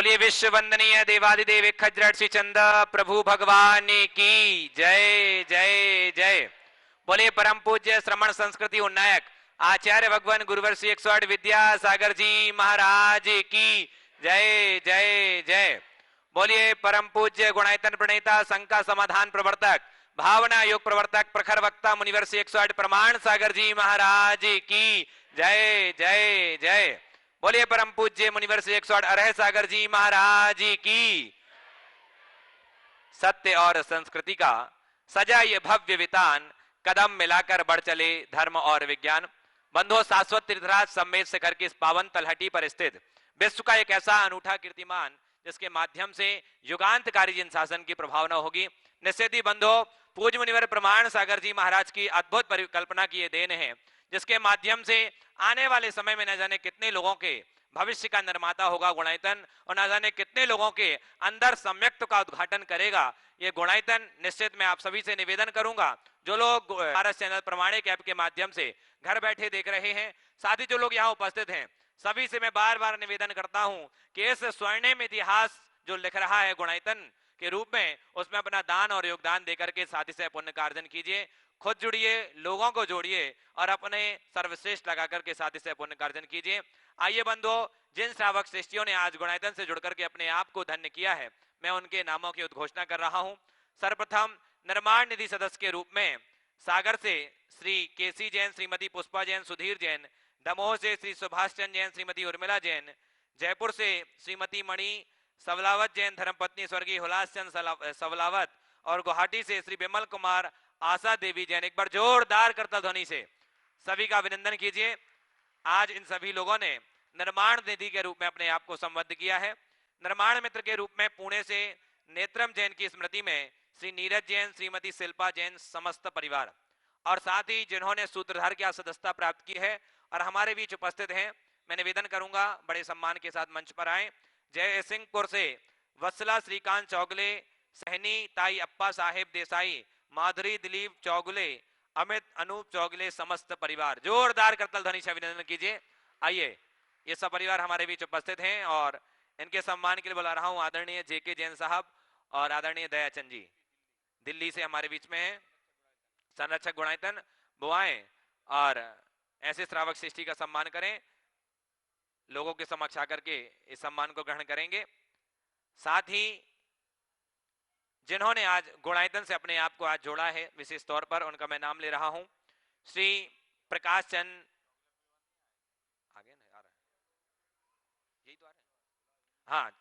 बोलिए विश्व वंदनीय देवादिदेव खज्रट श्री चंद प्रभु भगवान की जय जय जय। बोलिए परम पूज्य श्रमण संस्कृति उन्नायक आचार्य भगवान गुरुवर श्री 108 विद्यासागर जी महाराज की जय जय जय। बोलिए परम पूज्य गुणायतन प्रणेता संघ का समाधान प्रवर्तक भावना योग प्रवर्तक प्रखर वक्ता मुनिवर श्री 108 प्रमाण सागर जी महाराज की जय जय जय। बोलिए परम पूज्य मुनिवर श्री 108 अरह सागर जी महाराज की। सत्य और संस्कृति का सजा ये भव्य वितान कदम मिलाकर बढ़ चले धर्म और विज्ञान। बंधुओं, शाश्वत तीर्थराज सम्मेद शिखर की इस पावन तलहटी पर स्थित विश्व का एक ऐसा अनूठा कीर्तिमान जिसके माध्यम से युगांतकारी जिन शासन की प्रभावना होगी, निश्चित ही बंधुओं पूज्य मुनिवर प्रमाण सागर जी महाराज की अद्भुत परिकल्पना की ये देन है, जिसके माध्यम से आने वाले समय में न जाने कितने लोगों के भविष्य का निर्माता होगा गुणायतन, और न जाने कितने लोगों के अंदर सम्यक्त का उद्घाटन करेगा ये गुणायतन। निश्चित मैं आप सभी से निवेदन करूंगा, जो लोग भारत चैनल प्रमाणिक ऐप के माध्यम से घर बैठे देख रहे हैं, साथ ही जो लोग यहाँ उपस्थित हैं, सभी से मैं बार बार निवेदन करता हूं कि इस स्वर्णिम इतिहास जो लिख रहा है गुणायतन के रूप में, उसमें अपना दान और योगदान देकर के साथी से पुण्य का अर्जन कीजिए। खुद जुड़िए, लोगों को जोड़िए और अपने सर्वश्रेष्ठ लगा करके साथी से पुण्य का अर्जन कीजिए। आइए बंधुओं, जिन श्रावक श्रेष्ठियों ने आज गुणायतन से जुड़कर के अपने आप को धन्य किया है, मैं उनके नामों की उद्घोषणा कर रहा हूं। सर्वप्रथम निर्माण निधि सदस्य के रूप में सागर से श्री केसी जैन, श्रीमती पुष्पा जैन, सुधीर जैन, दमोह से श्री सुभाष चंद्र जैन, श्रीमती उर्मिला जैन, जयपुर से श्रीमती मणि सवलावत जैन, धर्मपत्नी स्वर्गीय हुलास चंद सवलावत, और गुवाहाटी से श्री विमल कुमार आशा देवी जैन। एक बार जोरदार करतल ध्वनि से सभी का अभिनंदन कीजिए। आज इन सभी लोगों ने निर्माण निधि के रूप में अपने आप को संबद्ध किया है। निर्माण मित्र के रूप में पुणे से नेत्रम जैन की स्मृति में श्री नीरज जैन, श्रीमती शिल्पा जैन, समस्त परिवार, और साथ ही जिन्होंने सूत्रधार की सदस्यता प्राप्त की है और हमारे बीच उपस्थित हैं, मैं निवेदन करूंगा बड़े सम्मान के साथ मंच पर आए। जय सिंहपुर से वत्सला श्रीकांत चौगले, सहनी ताई अप्पा साहेब देसाई, माधुरी दिलीप चौगले, अमित अनूप चौगले, समस्त परिवार। जोरदार करतल ध्वनि से अभिनंदन कीजिए। आइए, ये सब परिवार हमारे बीच उपस्थित हैं और इनके सम्मान के लिए बुला रहा हूं आदरणीय जेके जैन साहब और आदरणीय दयाचंद जी, दिल्ली से हमारे बीच में हैं। संरक्षक गुणायतन बुआएं और ऐसे श्रावक श्रेष्ठी का सम्मान करें, लोगों के समक्ष आकर के इस सम्मान को ग्रहण करेंगे। साथ ही जिन्होंने आज गुणायतन से अपने आप को आज जोड़ा है विशेष तौर पर, उनका मैं नाम ले रहा हूं। श्री प्रकाश चंद, आगे ना आ रहा है, यही तो आ रहा है, हाँ,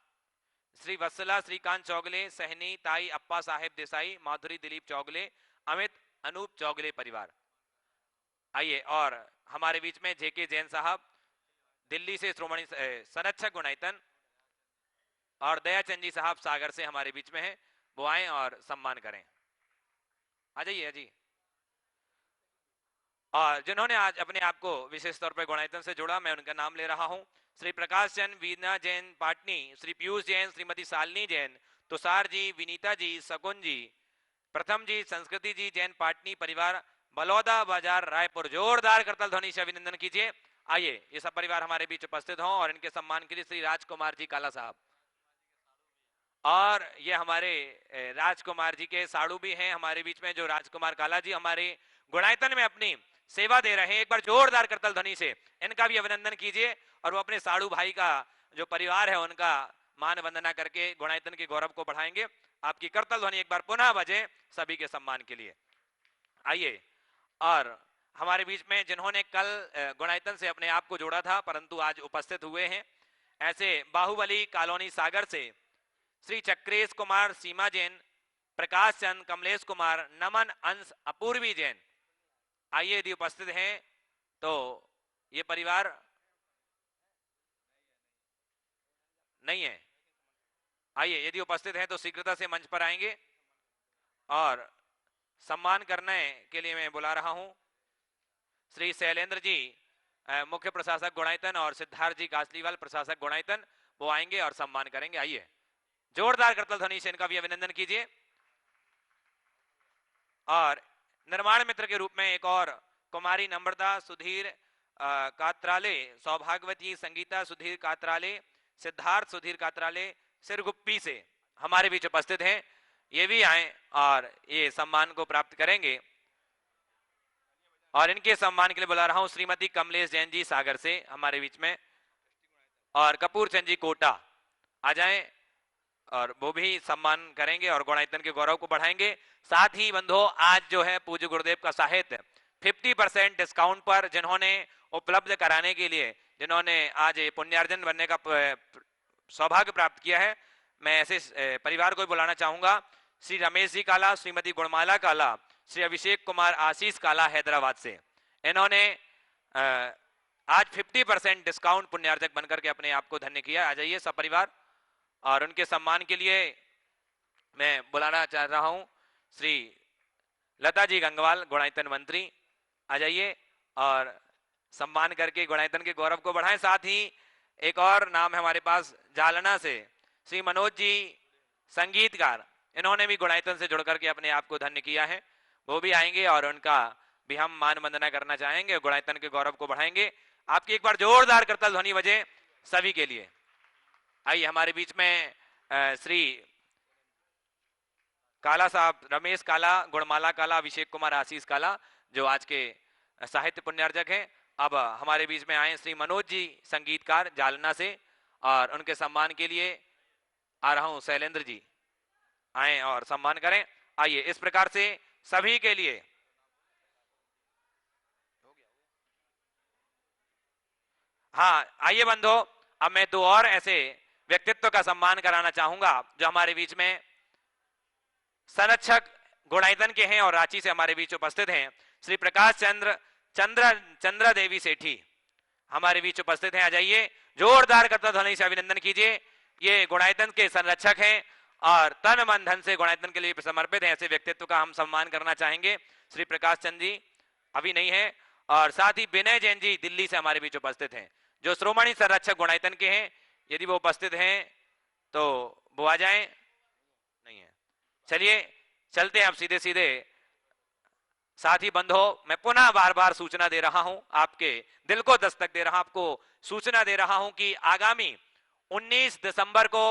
श्री वत्सला श्रीकांत चौगले, सहनी ताई अप्पा साहेब देसाई, माधुरी दिलीप चौगले, अमित अनूप चौगले परिवार। आइए, और हमारे बीच में जेके जैन साहब दिल्ली से श्रोमणी संरक्षक गुणायतन, और दयाचंद जी साहब सागर से हमारे बीच में हैं। वो आए और सम्मान करें। आ जाइए जी। और जिन्होंने आज अपने आप को विशेष तौर पर गुणायतन से जोड़ा, मैं उनका नाम ले रहा हूं। श्री प्रकाश चंद, वीना जैन पाटनी, श्री पीयूष जैन, श्रीमती शालिनी जैन, तुषार जी, विनीता जी, सकुन जी, प्रथम जी, संस्कृति जी जैन पाटनी परिवार, बलौदा बाजार रायपुर। जोरदार करतल ध्वनि से अभिनंदन कीजिए। आइए, ये सब परिवार हमारे बीच उपस्थित हों और इनके सम्मान के लिए श्री राजकुमार जी काला साहब, और ये हमारे राजकुमार जी के साड़ू भी हैं हमारे बीच में, जो राजकुमार काला जी हमारे गुणायतन में अपनी सेवा दे रहे हैं। एक बार जोरदार करतल ध्वनि से इनका भी अभिनंदन कीजिए और वो अपने साड़ू भाई का जो परिवार है उनका मान वंदना करके गुणायतन के गौरव को बढ़ाएंगे। आपकी करतल ध्वनि एक बार पुनः बजे सभी के सम्मान के लिए। आइए, और हमारे बीच में जिन्होंने कल गुणायतन से अपने आप को जोड़ा था परंतु आज उपस्थित हुए हैं, ऐसे बाहुबली कॉलोनी सागर से श्री चक्रेश कुमार, सीमा जैन, प्रकाश चंद, कमलेश कुमार, नमन, अंश, अपूर्वी जैन। आइए, यदि उपस्थित हैं तो ये परिवार नहीं है, आइए यदि उपस्थित हैं तो शीघ्रता से मंच पर आएंगे और सम्मान करने के लिए मैं बुला रहा हूं श्री शैलेंद्र जी, मुख्य प्रशासक गुणायतन, और सिद्धार्थ जी कासलीवाल, प्रशासक गुणायतन। वो आएंगे और सम्मान करेंगे। आइए, जोरदार करतल ध्वनि से इनका भी अभिनंदन कीजिए। और निर्माण मित्र के रूप में एक और कुमारी नम्रता सुधीर कात्राले, सौभाग्यवती संगीता सुधीर कात्राले, सिद्धार्थ सुधीर कात्राले सिरगुप्पी से हमारे बीच उपस्थित हैं। ये भी आए और ये सम्मान को प्राप्त करेंगे। और इनके सम्मान के लिए बुला रहा हूं श्रीमती कमलेश जैन जी सागर से हमारे बीच में, और कपूर चंद जी कोटा आ जाएं और वो भी सम्मान करेंगे और गुणायतन के गौरव को बढ़ाएंगे। साथ ही बंधुओं, आज जो है पूज्य गुरुदेव का साहित्य 50% डिस्काउंट पर जिन्होंने उपलब्ध कराने के लिए, जिन्होंने आज पुण्यार्जन बनने का सौभाग्य प्राप्त किया है, मैं ऐसे परिवार को भी बुलाना चाहूंगा। श्री रमेश जी काला, श्रीमती गुणमाला काला, श्री अभिषेक कुमार आशीष काला हैदराबाद से। इन्होंने आज 50% डिस्काउंट पुण्यार्जक बनकर के अपने आप को धन्य किया। आ जाइए सब परिवार। और उनके सम्मान के लिए मैं बुलाना चाह रहा हूं श्री लता जी गंगवाल, गुणायतन मंत्री। आ जाइए और सम्मान करके गुणायतन के गौरव को बढ़ाएं। साथ ही एक और नाम है हमारे पास जालना से, श्री मनोज जी संगीतकार, इन्होंने भी गुणायतन से जुड़ करके अपने आप को धन्य किया है। वो भी आएंगे और उनका भी हम मान वंदना करना चाहेंगे, गुणायतन के गौरव को बढ़ाएंगे। आपकी एक बार जोरदार करताल ध्वनि बजे सभी के लिए। आइए हमारे बीच में श्री काला साहब, रमेश काला, गुणमाला काला, अभिषेक कुमार आशीष काला, जो आज के साहित्य पुण्यार्जक हैं। अब हमारे बीच में आए श्री मनोज जी संगीतकार जालना से, और उनके सम्मान के लिए आ रहा हूं शैलेंद्र जी, आए और सम्मान करें। आइए इस प्रकार से सभी के लिए हाँ, आइए बंधो, अब मैं दो और ऐसे व्यक्तित्व का सम्मान कराना चाहूंगा जो हमारे बीच में संरक्षक गुणायतन के हैं और रांची से हमारे बीच उपस्थित हैं। श्री प्रकाश चंद्र देवी सेठी हमारे बीच उपस्थित हैं। आ जाइए, जोरदार करताल ध्वनि से अभिनंदन कीजिए। ये गुणायतन के संरक्षक हैं और तन मन धन से गुणायतन के लिए समर्पित हैं। ऐसे व्यक्तित्व का हम सम्मान करना चाहेंगे। श्री प्रकाश चंद जी अभी नहीं है, और साथ ही विनय जैन जी दिल्ली से हमारे बीच उपस्थित हैं, जो श्रोमणी संरक्षक गुणायतन के हैं। यदि वो उपस्थित हैं तो वो आ जाएं। नहीं है, चलिए चलते हैं अब सीधे सीधे। साथ ही बंधो, मैं पुनः बार बार सूचना दे रहा हूं, आपके दिल को दस्तक दे रहा हूं, आपको सूचना दे रहा हूं कि आगामी 19 दिसंबर को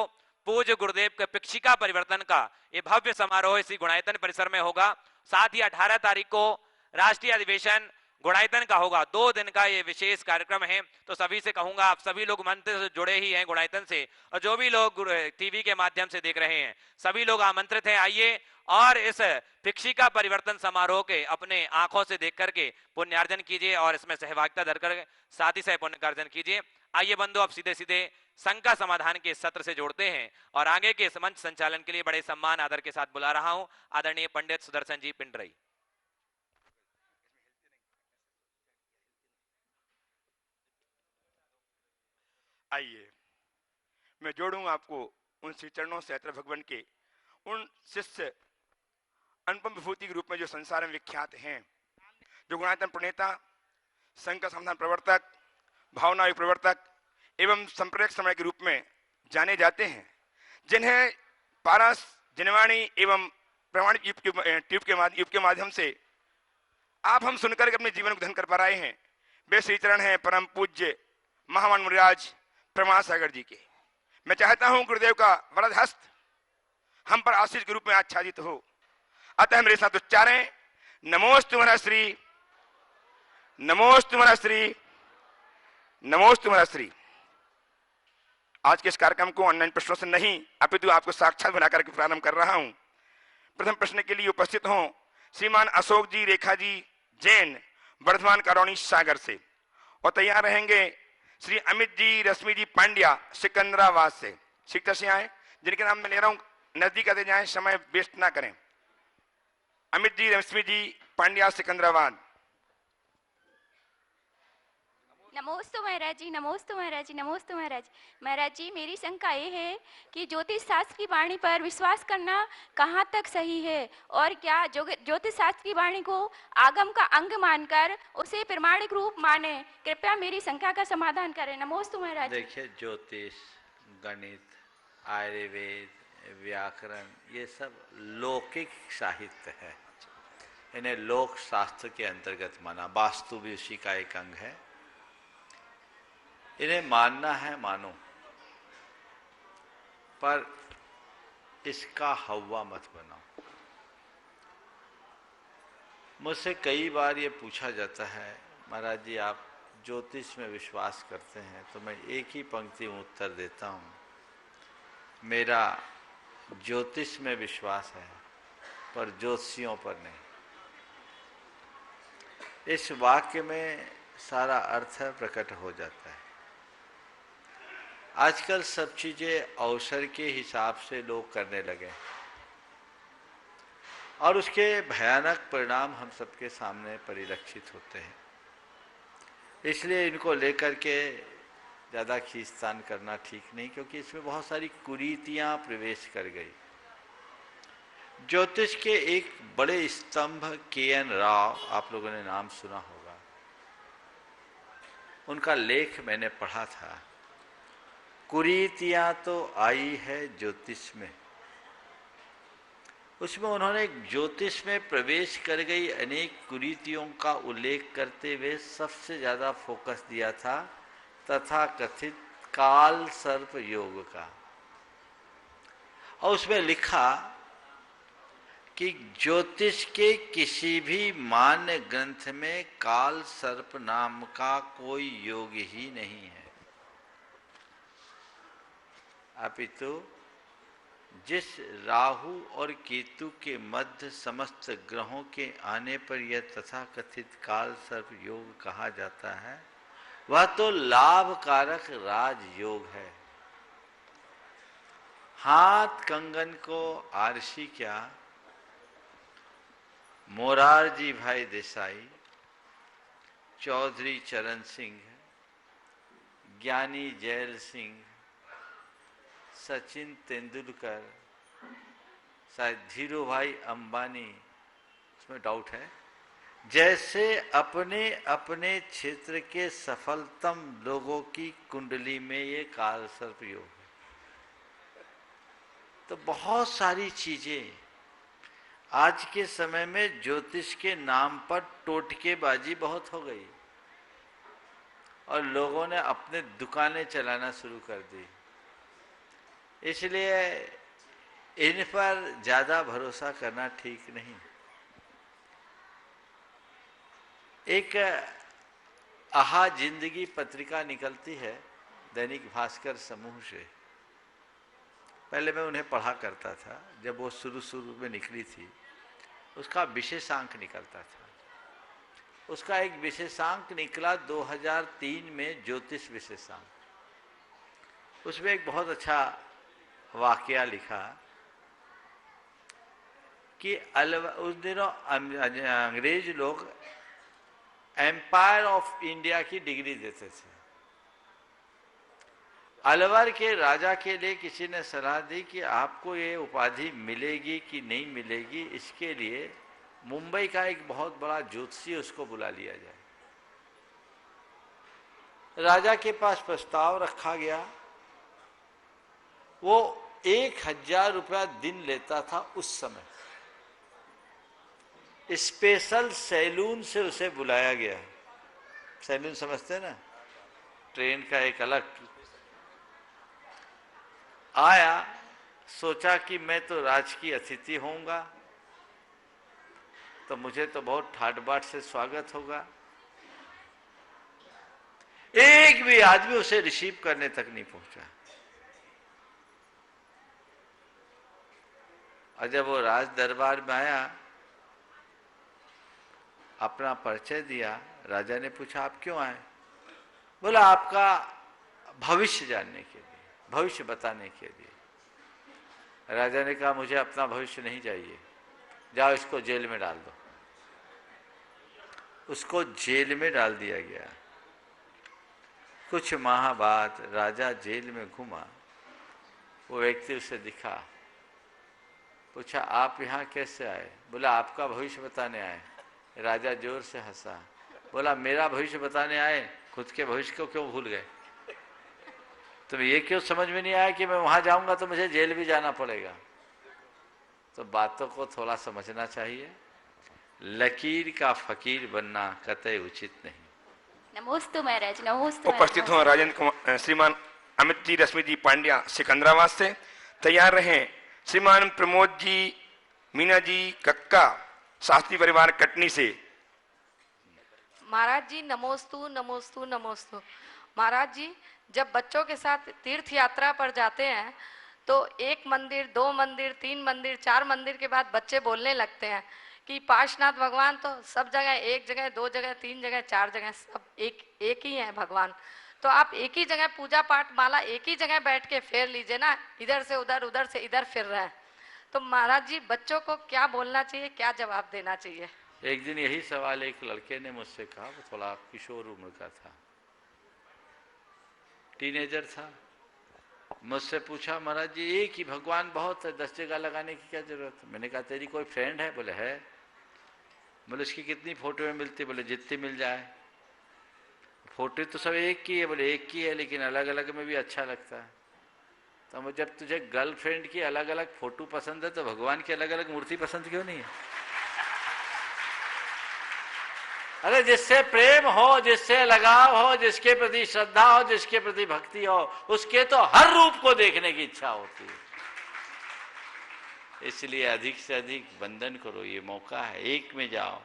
पूज्य गुरुदेव के पिक्षिका परिवर्तन का ये भव्य समारोह इसी गुणायतन परिसर में होगा। साथ ही 18 तारीख को राष्ट्रीय अधिवेशन गुणायतन का होगा। 2 दिन का ये विशेष कार्यक्रम है। तो सभी से कहूंगा, आप सभी लोग मंत्र से जुड़े ही हैं गुणायतन से, और जो भी लोग टीवी के माध्यम से देख रहे हैं, सभी लोग आमंत्रित हैं। आइए और इस पिक्षिका परिवर्तन समारोह के अपने आंखों से देख करके पुण्यार्जन कीजिए और इसमें सहभागिता दर कर साथ ही सह पुण्यार्जन कीजिए। आइए बंधु, अब सीधे सीधे शंका समाधान के सत्र से जोड़ते हैं और आगे के मंच संचालन के लिए बड़े सम्मान आदर के साथ बुला रहा हूं आदरणीय पंडित सुदर्शन जी पिंडरई। आइए मैं जोड़ूंगा आपको उन श्री चरणों से अत्र भगवान के, उन शिष्य अनुपम विभूति के रूप में जो संसार में विख्यात हैं, जो गुणायतन प्रणेता, संघ का समाधान प्रवर्तक, भावना प्रवर्तक एवं संप्रेरक समय के रूप में जाने जाते हैं, जिन्हें पारस जनवाणी एवं प्रमाणिक युग के माध्यम से आप हम सुनकर के अपने जीवन को धन कर पा रहे हैं। वे श्री चरण हैं परम पूज्य महामान मुनिराज प्रमाण सागर जी के। मैं चाहता हूं गुरुदेव का वरद हस्त हम पर आशीष के रूप में आच्छादित हो। अतः मेरे साथ उच्चारें, नमोस्तु तुम्हारा श्री, नमोस्तु तुम्हारा श्री, नमोस्तु तुम्हारा श्री। आज के इस कार्यक्रम को ऑनलाइन प्रश्नों से नहीं अपितु आपको साक्षात बनाकर के प्रारंभ कर रहा हूं। प्रथम प्रश्न के लिए उपस्थित हों श्रीमान अशोक जी रेखा जी जैन, वर्धमान करौनी सागर से, और तैयार रहेंगे श्री अमित जी रश्मि जी पांड्या सिकंदराबाद से। शिक्षक से आए, जिनके नाम मैं ले रहा हूं, नजदीक आते जाएं, समय वेस्ट ना करें। अमित जी रश्मि जी पांड्या सिकंदराबाद। नमोस्तु महाराज जी, नमोस्तु महाराज जी, नमोस्तु महाराज। महाराज जी, मेरी शंका ये है कि ज्योतिष शास्त्र की वाणी पर विश्वास करना कहाँ तक सही है, और क्या ज्योतिष शास्त्र की वाणी को आगम का अंग मानकर उसे प्रमाणिक रूप माने? कृपया मेरी शंका का समाधान करें। नमोस्तु महाराज। देखिए, ज्योतिष, गणित, आयुर्वेद, व्याकरण, ये सब लौकिक साहित्य है। इन्हें लोक शास्त्र के अंतर्गत माना। वास्तु भी उसी का एक अंग है। इन्हें मानना है मानो, पर इसका हवा मत बनाओ। मुझसे कई बार ये पूछा जाता है, महाराज जी आप ज्योतिष में विश्वास करते हैं? तो मैं एक ही पंक्ति में उत्तर देता हूँ, मेरा ज्योतिष में विश्वास है पर ज्योतिषियों पर नहीं। इस वाक्य में सारा अर्थ प्रकट हो जाता है। आजकल सब चीजें अवसर के हिसाब से लोग करने लगे और उसके भयानक परिणाम हम सबके सामने परिलक्षित होते हैं। इसलिए इनको लेकर के ज़्यादा खींचतान करना ठीक नहीं, क्योंकि इसमें बहुत सारी कुरीतियां प्रवेश कर गई। ज्योतिष के एक बड़े स्तंभ के.एन. राव, आप लोगों ने नाम सुना होगा, उनका लेख मैंने पढ़ा था, कुरीतियां तो आई है ज्योतिष में। उसमें उन्होंने ज्योतिष में प्रवेश कर गई अनेक कुरीतियों का उल्लेख करते हुए सबसे ज्यादा फोकस दिया था तथाकथित काल सर्प योग का। और उसमें लिखा कि ज्योतिष के किसी भी मान्य ग्रंथ में काल सर्प नाम का कोई योग ही नहीं है, अपितु जिस राहु और केतु के मध्य समस्त ग्रहों के आने पर यह तथाकथित काल सर्प योग कहा जाता है, वह तो लाभकारक राजयोग है। हाथ कंगन को आरसी क्या, मोरारजी भाई देसाई, चौधरी चरण सिंह, ज्ञानी जैल सिंह, सचिन तेंदुलकर, शायद धीरू भाई अंबानी, उसमें डाउट है, जैसे अपने अपने क्षेत्र के सफलतम लोगों की कुंडली में ये काल सर्प योग है। तो बहुत सारी चीजें आज के समय में ज्योतिष के नाम पर टोटकेबाजी बहुत हो गई और लोगों ने अपने दुकानें चलाना शुरू कर दी। इसलिए इन पर ज्यादा भरोसा करना ठीक नहीं। एक आहा जिंदगी पत्रिका निकलती है दैनिक भास्कर समूह से, पहले मैं उन्हें पढ़ा करता था जब वो शुरू में निकली थी। उसका विशेषांक निकलता था, उसका एक विशेषांक निकला 2003 में, ज्योतिष विशेषांक। उसमें एक बहुत अच्छा वाकया लिखा कि उस दिनों अंग्रेज लोग एम्पायर ऑफ इंडिया की डिग्री देते थे। अलवर के राजा के लिए किसी ने सलाह दी कि आपको ये उपाधि मिलेगी कि नहीं मिलेगी, इसके लिए मुंबई का एक बहुत बड़ा ज्योतिषी उसको बुला लिया जाए। राजा के पास प्रस्ताव रखा गया। वो 1000 रुपया दिन लेता था उस समय। स्पेशल सैलून से उसे बुलाया गया। सैलून समझते हैं ना, ट्रेन का एक अलग। आया, सोचा कि मैं तो राजकीय अतिथि होऊंगा तो मुझे तो बहुत ठाट बाट से स्वागत होगा। एक भी आदमी उसे रिसीव करने तक नहीं पहुंचा। और जब वो राज दरबार में आया, अपना परिचय दिया, राजा ने पूछा आप क्यों आए? बोला आपका भविष्य जानने के लिए, भविष्य बताने के लिए। राजा ने कहा मुझे अपना भविष्य नहीं चाहिए, जाओ इसको जेल में डाल दो। उसको जेल में डाल दिया गया। कुछ माह बाद राजा जेल में घूमा, वो व्यक्ति उसे दिखा, पूछा आप यहाँ कैसे आए? बोला आपका भविष्य बताने आए। राजा जोर से हंसा, बोला मेरा भविष्य बताने आए, खुद के भविष्य को क्यों भूल गए? तो ये क्यों समझ में नहीं आया कि मैं वहां जाऊंगा तो मुझे जेल भी जाना पड़ेगा? तो बातों को थोड़ा समझना चाहिए। लकीर का फकीर बनना कतई उचित नहीं। नमोस्तु महाराज, नमोस्तु। उपस्थित हो राजेंद्र कुमार, श्रीमान अमित जी, रश्मि जी पांड्या सिकंदराबाद से तैयार रहें। श्रीमान प्रमोद जी, मीना जी कक्का, शास्त्री परिवार कटनी से। महाराज जी नमोस्तु नमोस्तु नमोस्तु। महाराज जी, जब बच्चों के साथ तीर्थ यात्रा पर जाते हैं तो एक मंदिर, दो मंदिर, तीन मंदिर, चार मंदिर के बाद बच्चे बोलने लगते हैं कि पार्श्वनाथ भगवान तो सब जगह, एक जगह, दो जगह, तीन जगह, चार जगह, सब एक ही है भगवान। तो आप एक ही जगह पूजा पाठ माला एक ही जगह बैठ के फेर लीजिए ना, इधर से उधर, उधर से इधर फिर रहे हैं। तो महाराज जी बच्चों को क्या बोलना चाहिए, क्या जवाब देना चाहिए? एक दिन यही सवाल एक लड़के ने मुझसे कहा, वो थोड़ा किशोर उम्र का था, टीनेजर था। मुझसे पूछा, महाराज जी एक ही भगवान बहुत है, 10 जगह लगाने की क्या जरूरत है? मैंने कहा तेरी कोई फ्रेंड है? बोले है। बोले उसकी कितनी फोटो में मिलती? बोले जितनी मिल जाए। फोटो तो सब एक की है? बोले एक की है, लेकिन अलग अलग में भी अच्छा लगता है। तो जब तुझे गर्लफ्रेंड की अलग अलग फोटो पसंद है तो भगवान की अलग अलग मूर्ति पसंद क्यों नहीं है? अरे जिससे प्रेम हो, जिससे लगाव हो, जिसके प्रति श्रद्धा हो, जिसके प्रति भक्ति हो, उसके तो हर रूप को देखने की इच्छा होती है। इसलिए अधिक से अधिक बंधन करो, ये मौका है। एक में जाओ,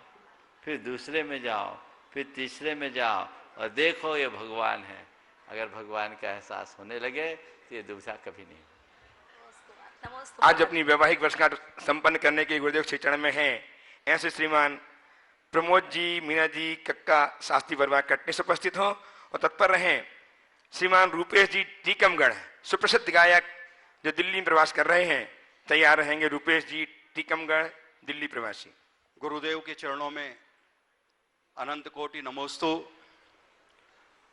फिर दूसरे में जाओ, फिर तीसरे में जाओ और देखो ये भगवान है। अगर भगवान का एहसास होने लगे तो ये दुविधा कभी नहीं। आज अपनी वैवाहिक वर्षगांठ संपन्न करने के गुरुदेव श्री चरण में हैं। ऐसे श्रीमान प्रमोद जी, मीना जी कक्का, शास्त्री परिवार कटनी से उपस्थित हों और तत्पर रहें। श्रीमान रूपेश जी टीकमगढ़, सुप्रसिद्ध गायक जो दिल्ली में प्रवास कर रहे हैं, तैयार रहेंगे। रूपेश जी टीकमगढ़, दिल्ली प्रवासी। गुरुदेव के चरणों में अनंत कोटि नमोस्तु।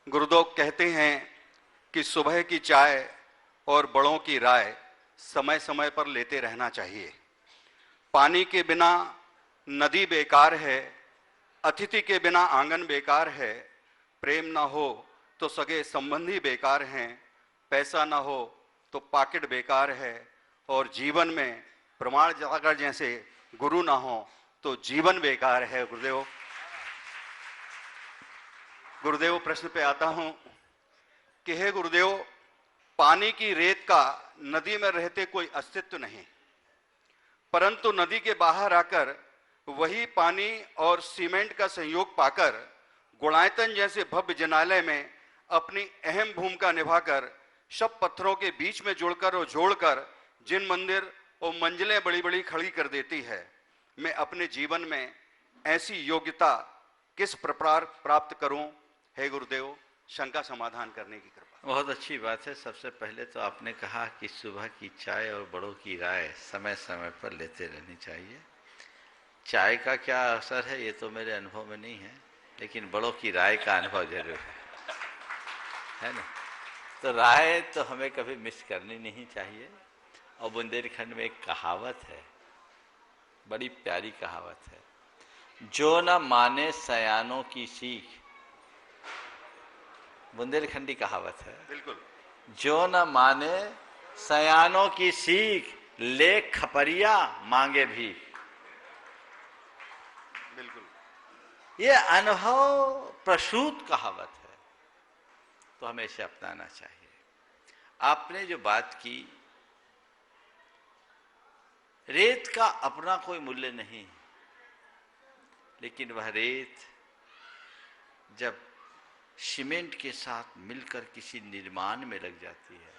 गुरुदेव कहते हैं कि सुबह की चाय और बड़ों की राय समय समय पर लेते रहना चाहिए। पानी के बिना नदी बेकार है, अतिथि के बिना आंगन बेकार है, प्रेम ना हो तो सगे संबंधी बेकार हैं, पैसा ना हो तो पॉकेट बेकार है, और जीवन में प्रमाण जागर जैसे गुरु ना हो तो जीवन बेकार है। गुरुदेव प्रश्न पे आता हूं कि हे गुरुदेव, पानी की रेत का नदी में रहते कोई अस्तित्व नहीं, परंतु नदी के बाहर आकर वही पानी और सीमेंट का संयोग पाकर गुणायतन जैसे भव्य जनालय में अपनी अहम भूमिका निभाकर सब पत्थरों के बीच में जुड़कर और जोड़कर जिन मंदिर और मंजिलें बड़ी बड़ी खड़ी कर देती है, मैं अपने जीवन में ऐसी योग्यता किस प्रकार प्राप्त करूं? हे गुरुदेव, शंका समाधान करने की कृपा। बहुत अच्छी बात है। सबसे पहले तो आपने कहा कि सुबह की चाय और बड़ों की राय समय समय पर लेते रहनी चाहिए। चाय का क्या असर है ये तो मेरे अनुभव में नहीं है, लेकिन बड़ों की राय का अनुभव जरूर है ना। तो राय तो हमें कभी मिस करनी नहीं चाहिए। और बुंदेलखंड में एक कहावत है, बड़ी प्यारी कहावत है, जो न माने सयानों की सीख। बुंदेलखंडी कहावत है, बिल्कुल। जो न माने सयानों की सीख, ले खपरिया मांगे भीख। बिल्कुल। ये अनुभव प्रसूत कहावत है, तो हमें इसे अपनाना चाहिए। आपने जो बात की, रेत का अपना कोई मूल्य नहीं, लेकिन वह रेत जब सीमेंट के साथ मिलकर किसी निर्माण में लग जाती है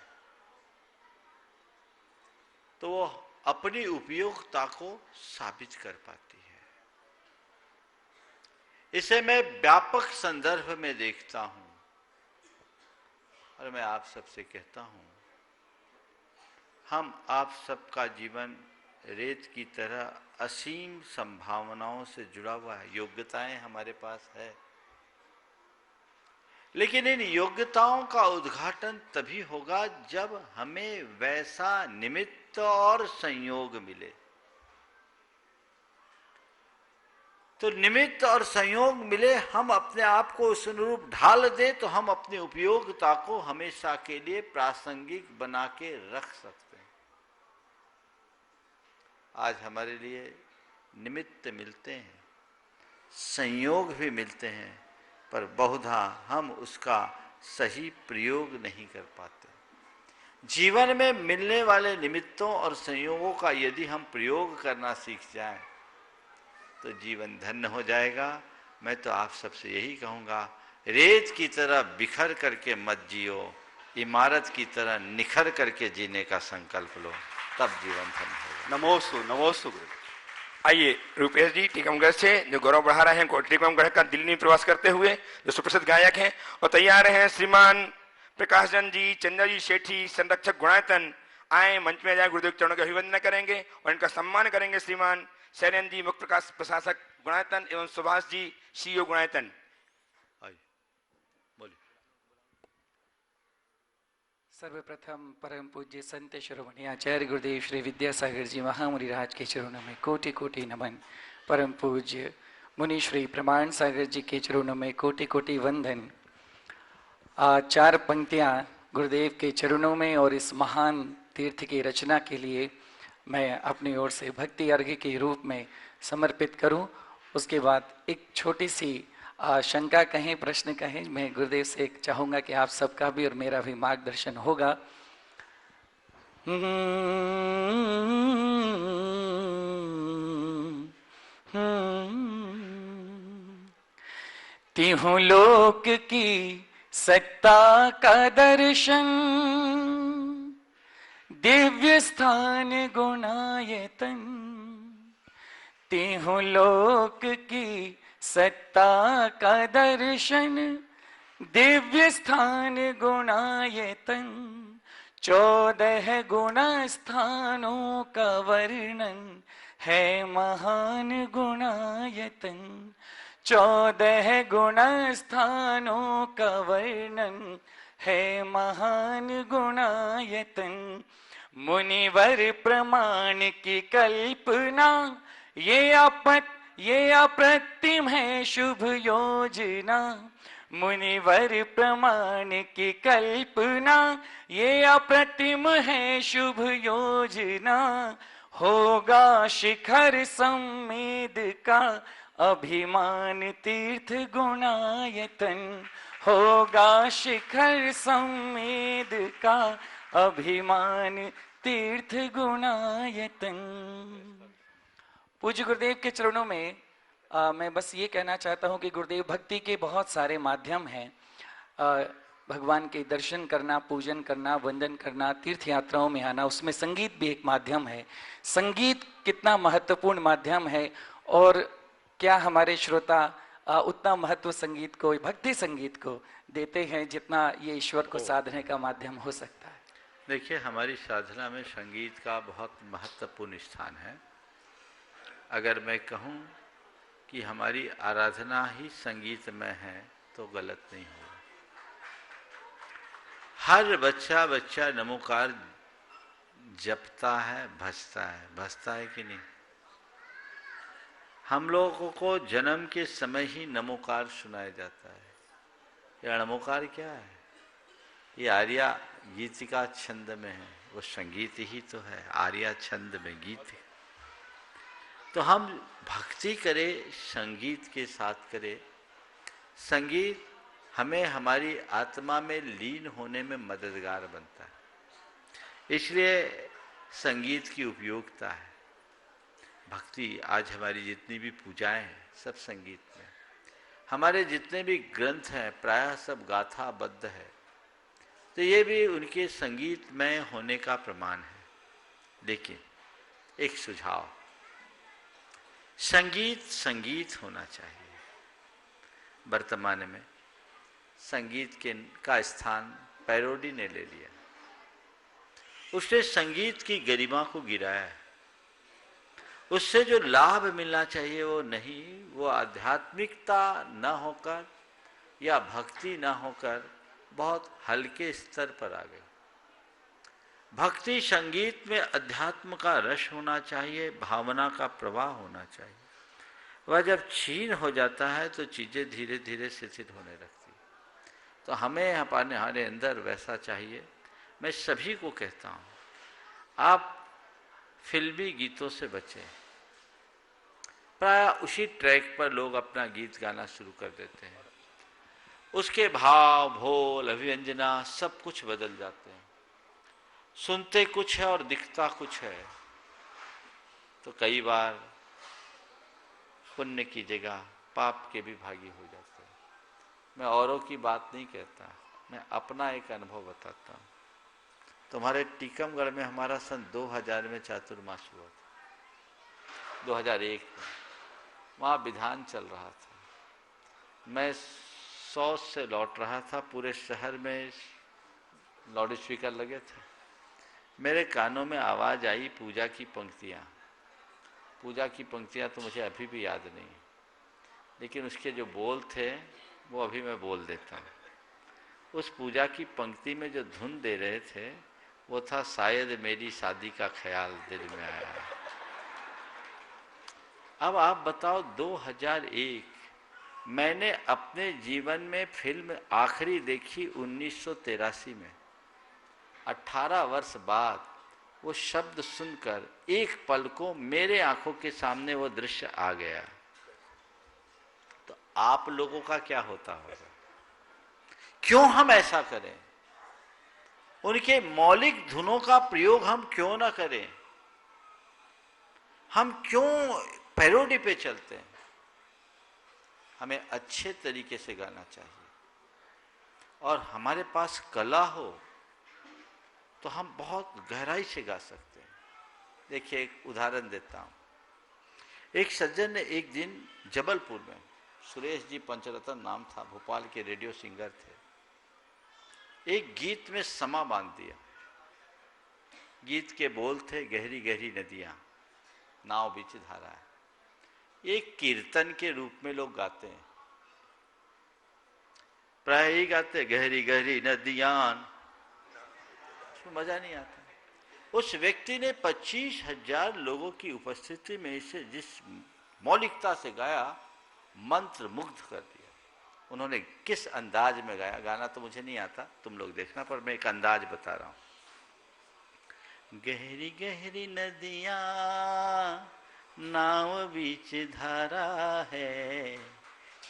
तो वो अपनी उपयोगिता को साबित कर पाती है। इसे मैं व्यापक संदर्भ में देखता हूं और मैं आप सबसे कहता हूं, हम आप सबका जीवन रेत की तरह असीम संभावनाओं से जुड़ा हुआ है। योग्यताएं हमारे पास है, लेकिन इन योग्यताओं का उद्घाटन तभी होगा जब हमें वैसा निमित्त और संयोग मिले। तो निमित्त और संयोग मिले, हम अपने आप को उस अनुरूप ढाल दे तो हम अपनी उपयोगिता को हमेशा के लिए प्रासंगिक बना के रख सकते हैं। आज हमारे लिए निमित्त मिलते हैं, संयोग भी मिलते हैं, पर बहुधा हम उसका सही प्रयोग नहीं कर पाते। जीवन में मिलने वाले निमित्तों और संयोगों का यदि हम प्रयोग करना सीख जाएं तो जीवन धन्य हो जाएगा। मैं तो आप सबसे यही कहूँगा, रेत की तरह बिखर करके मत जियो, इमारत की तरह निखर करके जीने का संकल्प लो, तब जीवन धन्य होगा। नमोस्तु नमोस्तु गुरु। आइए रुपेश जी टीकमगढ़ से जो गौरव बढ़ा रहे हैं टीकमगढ़ का दिल्ली प्रवास करते हुए, जो सुप्रसिद्ध गायक हैं, और तैयार हैं श्रीमान प्रकाश चंद जी, चंद्र जी शेठी, संरक्षक गुणायतन आए मंच में जाए, गुरुदेव के चरणों की अभिवंदना करेंगे और इनका सम्मान करेंगे। श्रीमान शैलेंद्र जी मुख्य प्रकाश प्रशासक गुणायतन एवं सुभाष जी सीईओ गुणायतन। सर्वप्रथम परम पूज्य संत शिरोमणि आचार्य गुरुदेव श्री विद्यासागर जी महामुनि राज के चरणों में कोटि कोटि नमन। परम पूज्य मुनि श्री प्रमाण सागर जी के चरणों में कोटि कोटि वंदन। चार पंक्तियां गुरुदेव के चरणों में और इस महान तीर्थ की रचना के लिए मैं अपनी ओर से भक्ति अर्घ्य के रूप में समर्पित करूं। उसके बाद एक छोटी सी शंका कहें, प्रश्न कहें, मैं गुरुदेव से चाहूँगा कि आप सबका भी और मेरा भी मार्गदर्शन होगा। तिहु लोक की सत्ता का दर्शन, दिव्य स्थान गुणायतन। तिहु लोक की सत्ता का दर्शन, दिव्य स्थान गुणायतन। 14 गुणा स्थानों का वर्णन है महान गुणायतन। 14 गुणा स्थानों का वर्णन है महान गुणायतन। मुनिवर प्रमाण की कल्पना, ये अप्रतिम है शुभ योजना। मुनिवर प्रमाण की कल्पना, ये अप्रतिम है शुभ योजना। होगा शिखर सम्मेद का अभिमान तीर्थ गुणायतन। होगा शिखर सम्मेद का अभिमान तीर्थ गुणायतन। पूज्य गुरुदेव के चरणों में मैं बस ये कहना चाहता हूँ कि गुरुदेव भक्ति के बहुत सारे माध्यम हैं। भगवान के दर्शन करना, पूजन करना, वंदन करना, तीर्थ यात्राओं में आना, उसमें संगीत भी एक माध्यम है। संगीत कितना महत्वपूर्ण माध्यम है और क्या हमारे श्रोता उतना महत्व संगीत को, भक्ति संगीत को देते हैं जितना ये ईश्वर को साधने का माध्यम हो सकता है। देखिए, हमारी साधना में संगीत का बहुत महत्वपूर्ण स्थान है। अगर मैं कहूँ कि हमारी आराधना ही संगीत में है तो गलत नहीं होगा। हर बच्चा नमोकार जपता है, भजता है कि नहीं? हम लोगों को जन्म के समय ही नमोकार सुनाया जाता है। यह नमोकार क्या है? ये आर्या गीतिका छंद में है, वो संगीत ही तो है। आर्या छंद में गीत है। तो हम भक्ति करें, संगीत के साथ करें। संगीत हमें हमारी आत्मा में लीन होने में मददगार बनता है, इसलिए संगीत की उपयोगिता है। भक्ति, आज हमारी जितनी भी पूजाएं हैं सब संगीत में। हमारे जितने भी ग्रंथ हैं प्रायः सब गाथाबद्ध है, तो ये भी उनके संगीतमय होने का प्रमाण है। लेकिन एक सुझाव, संगीत होना चाहिए। वर्तमान में संगीत का स्थान पैरोडी ने ले लिया। उसने संगीत की गरिमा को गिराया है। उससे जो लाभ मिलना चाहिए वो नहीं, वो आध्यात्मिकता न होकर या भक्ति न होकर बहुत हल्के स्तर पर आ गई। भक्ति संगीत में अध्यात्म का रस होना चाहिए, भावना का प्रवाह होना चाहिए। वह जब क्षीण हो जाता है तो चीजें धीरे धीरे शिथिल होने लगती। तो हमें हमारे अंदर वैसा चाहिए। मैं सभी को कहता हूँ, आप फिल्मी गीतों से बचें। प्राय उसी ट्रैक पर लोग अपना गीत गाना शुरू कर देते हैं। उसके भाव, भोल, अभिव्यंजना सब कुछ बदल जाते हैं। सुनते कुछ है और दिखता कुछ है, तो कई बार पुण्य की जगह पाप के भी भागी हो जाते हैं। मैं औरों की बात नहीं कहता, मैं अपना एक अनुभव बताता हूँ। तुम्हारे टीकमगढ़ में हमारा सन 2000 में चातुर्मास हुआ था, 2001 में। वहाँ विधान चल रहा था, मैं 100 से लौट रहा था, पूरे शहर में लाउड स्पीकर लगे थे। मेरे कानों में आवाज़ आई पूजा की पंक्तियाँ। पूजा की पंक्तियाँ तो मुझे अभी भी याद नहीं, लेकिन उसके जो बोल थे वो अभी मैं बोल देता हूँ। उस पूजा की पंक्ति में जो धुन दे रहे थे वो था, शायद मेरी शादी का ख्याल दिल में आया। अब आप बताओ, 2001 मैंने अपने जीवन में फिल्म आखिरी देखी 1983 में। 18 वर्ष बाद वो शब्द सुनकर एक पल को मेरे आंखों के सामने वो दृश्य आ गया। तो आप लोगों का क्या होता होगा? क्यों हम ऐसा करें? उनके मौलिक धुनों का प्रयोग हम क्यों ना करें? हम क्यों पैरोडी पे चलते हैं? हमें अच्छे तरीके से गाना चाहिए, और हमारे पास कला हो तो हम बहुत गहराई से गा सकते हैं। देखिए, एक उदाहरण देता हूँ। एक सज्जन ने एक दिन जबलपुर में, सुरेश जी पंचरत्न नाम था, भोपाल के रेडियो सिंगर थे, एक गीत में समा बांध दिया। गीत के बोल थे, गहरी गहरी नदियाँ नाव बीच धारा है। एक कीर्तन के रूप में लोग गाते हैं, प्राय ही गाते, गहरी गहरी नदियाँ, उसमें मजा नहीं आता। उस व्यक्ति ने 25,000 लोगों की उपस्थिति में इसे जिस मौलिकता से गाया, मंत्र मुग्ध कर दिया। उन्होंने किस अंदाज में गाया, गाना तो मुझे नहीं आता, तुम लोग देखना, पर मैं एक अंदाज बता रहा हूं। गहरी गहरी नदियां नाव बीच धारा है,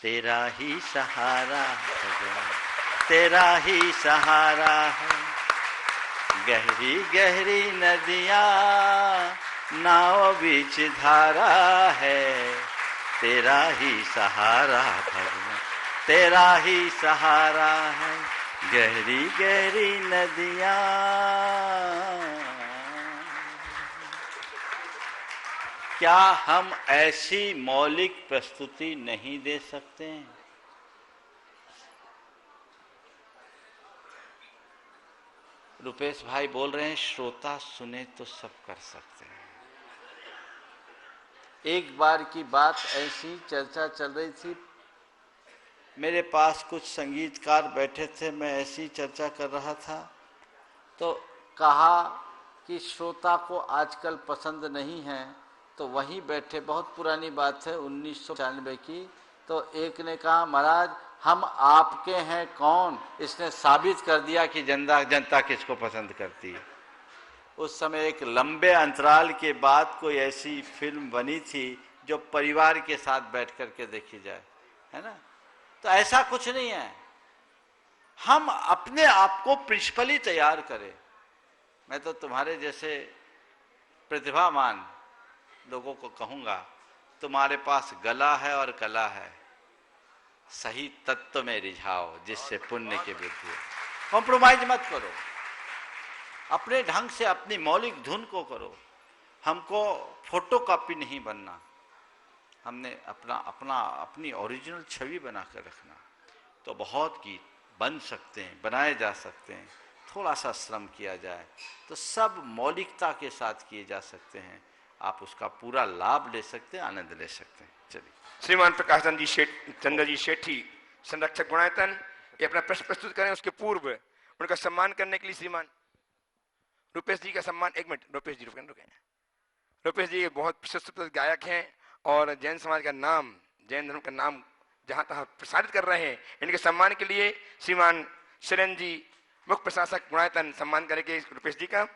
तेरा ही सहारा है, तेरा ही सहारा है। गहरी गहरी नदियाँ नाव बीच धारा है, तेरा ही सहारा भगवान, तेरा ही सहारा है। गहरी गहरी नदियाँ। क्या हम ऐसी मौलिक प्रस्तुति नहीं दे सकते हैं? रुपेश भाई बोल रहे हैं, श्रोता सुने तो सब कर सकते हैं। एक बार की बात, ऐसी चर्चा चल रही थी, मेरे पास कुछ संगीतकार बैठे थे, मैं ऐसी चर्चा कर रहा था, तो कहा कि श्रोता को आजकल पसंद नहीं है, तो वहीं बैठे, बहुत पुरानी बात है 1995 की, तो एक ने कहा, महाराज हम आपके हैं कौन, इसने साबित कर दिया कि जनता किसको पसंद करती है। उस समय एक लंबे अंतराल के बाद कोई ऐसी फिल्म बनी थी जो परिवार के साथ बैठ करके देखी जाए, है ना? तो ऐसा कुछ नहीं है, हम अपने आप को प्रिंसिपली तैयार करें। मैं तो तुम्हारे जैसे प्रतिभावान लोगों को कहूँगा, तुम्हारे पास गला है और कला है, सही तत्व में रिझाओ जिससे पुण्य की वृद्धि हो। कॉम्प्रोमाइज मत करो, अपने ढंग से अपनी मौलिक धुन को करो। हमको फोटोकॉपी नहीं बनना, हमने अपनी ओरिजिनल छवि बना कर रखना। तो बहुत गीत बन सकते हैं, बनाए जा सकते हैं, थोड़ा सा श्रम किया जाए तो सब मौलिकता के साथ किए जा सकते हैं। आप उसका पूरा लाभ ले सकते हैं, आनंद ले सकते हैं। चलिए, श्रीमान प्रकाश चंद्र जी शेठी, संरक्षक गुणायतन, ये अपना प्रश्न प्रस्तुत करें। उसके पूर्व उनका सम्मान करने के लिए श्रीमान रुपेश जी का सम्मान, एक मिनट रुपेश जी रुकें। रुपेश जी बहुत प्रसिद्ध गायक हैं और जैन समाज का नाम, जैन धर्म का नाम जहाँ तहाँ प्रसारित कर रहे हैं। इनके सम्मान के लिए श्रीमान शरण जी मुख्य प्रशासक गुणायतन सम्मान करेंगे रुपेश जी का,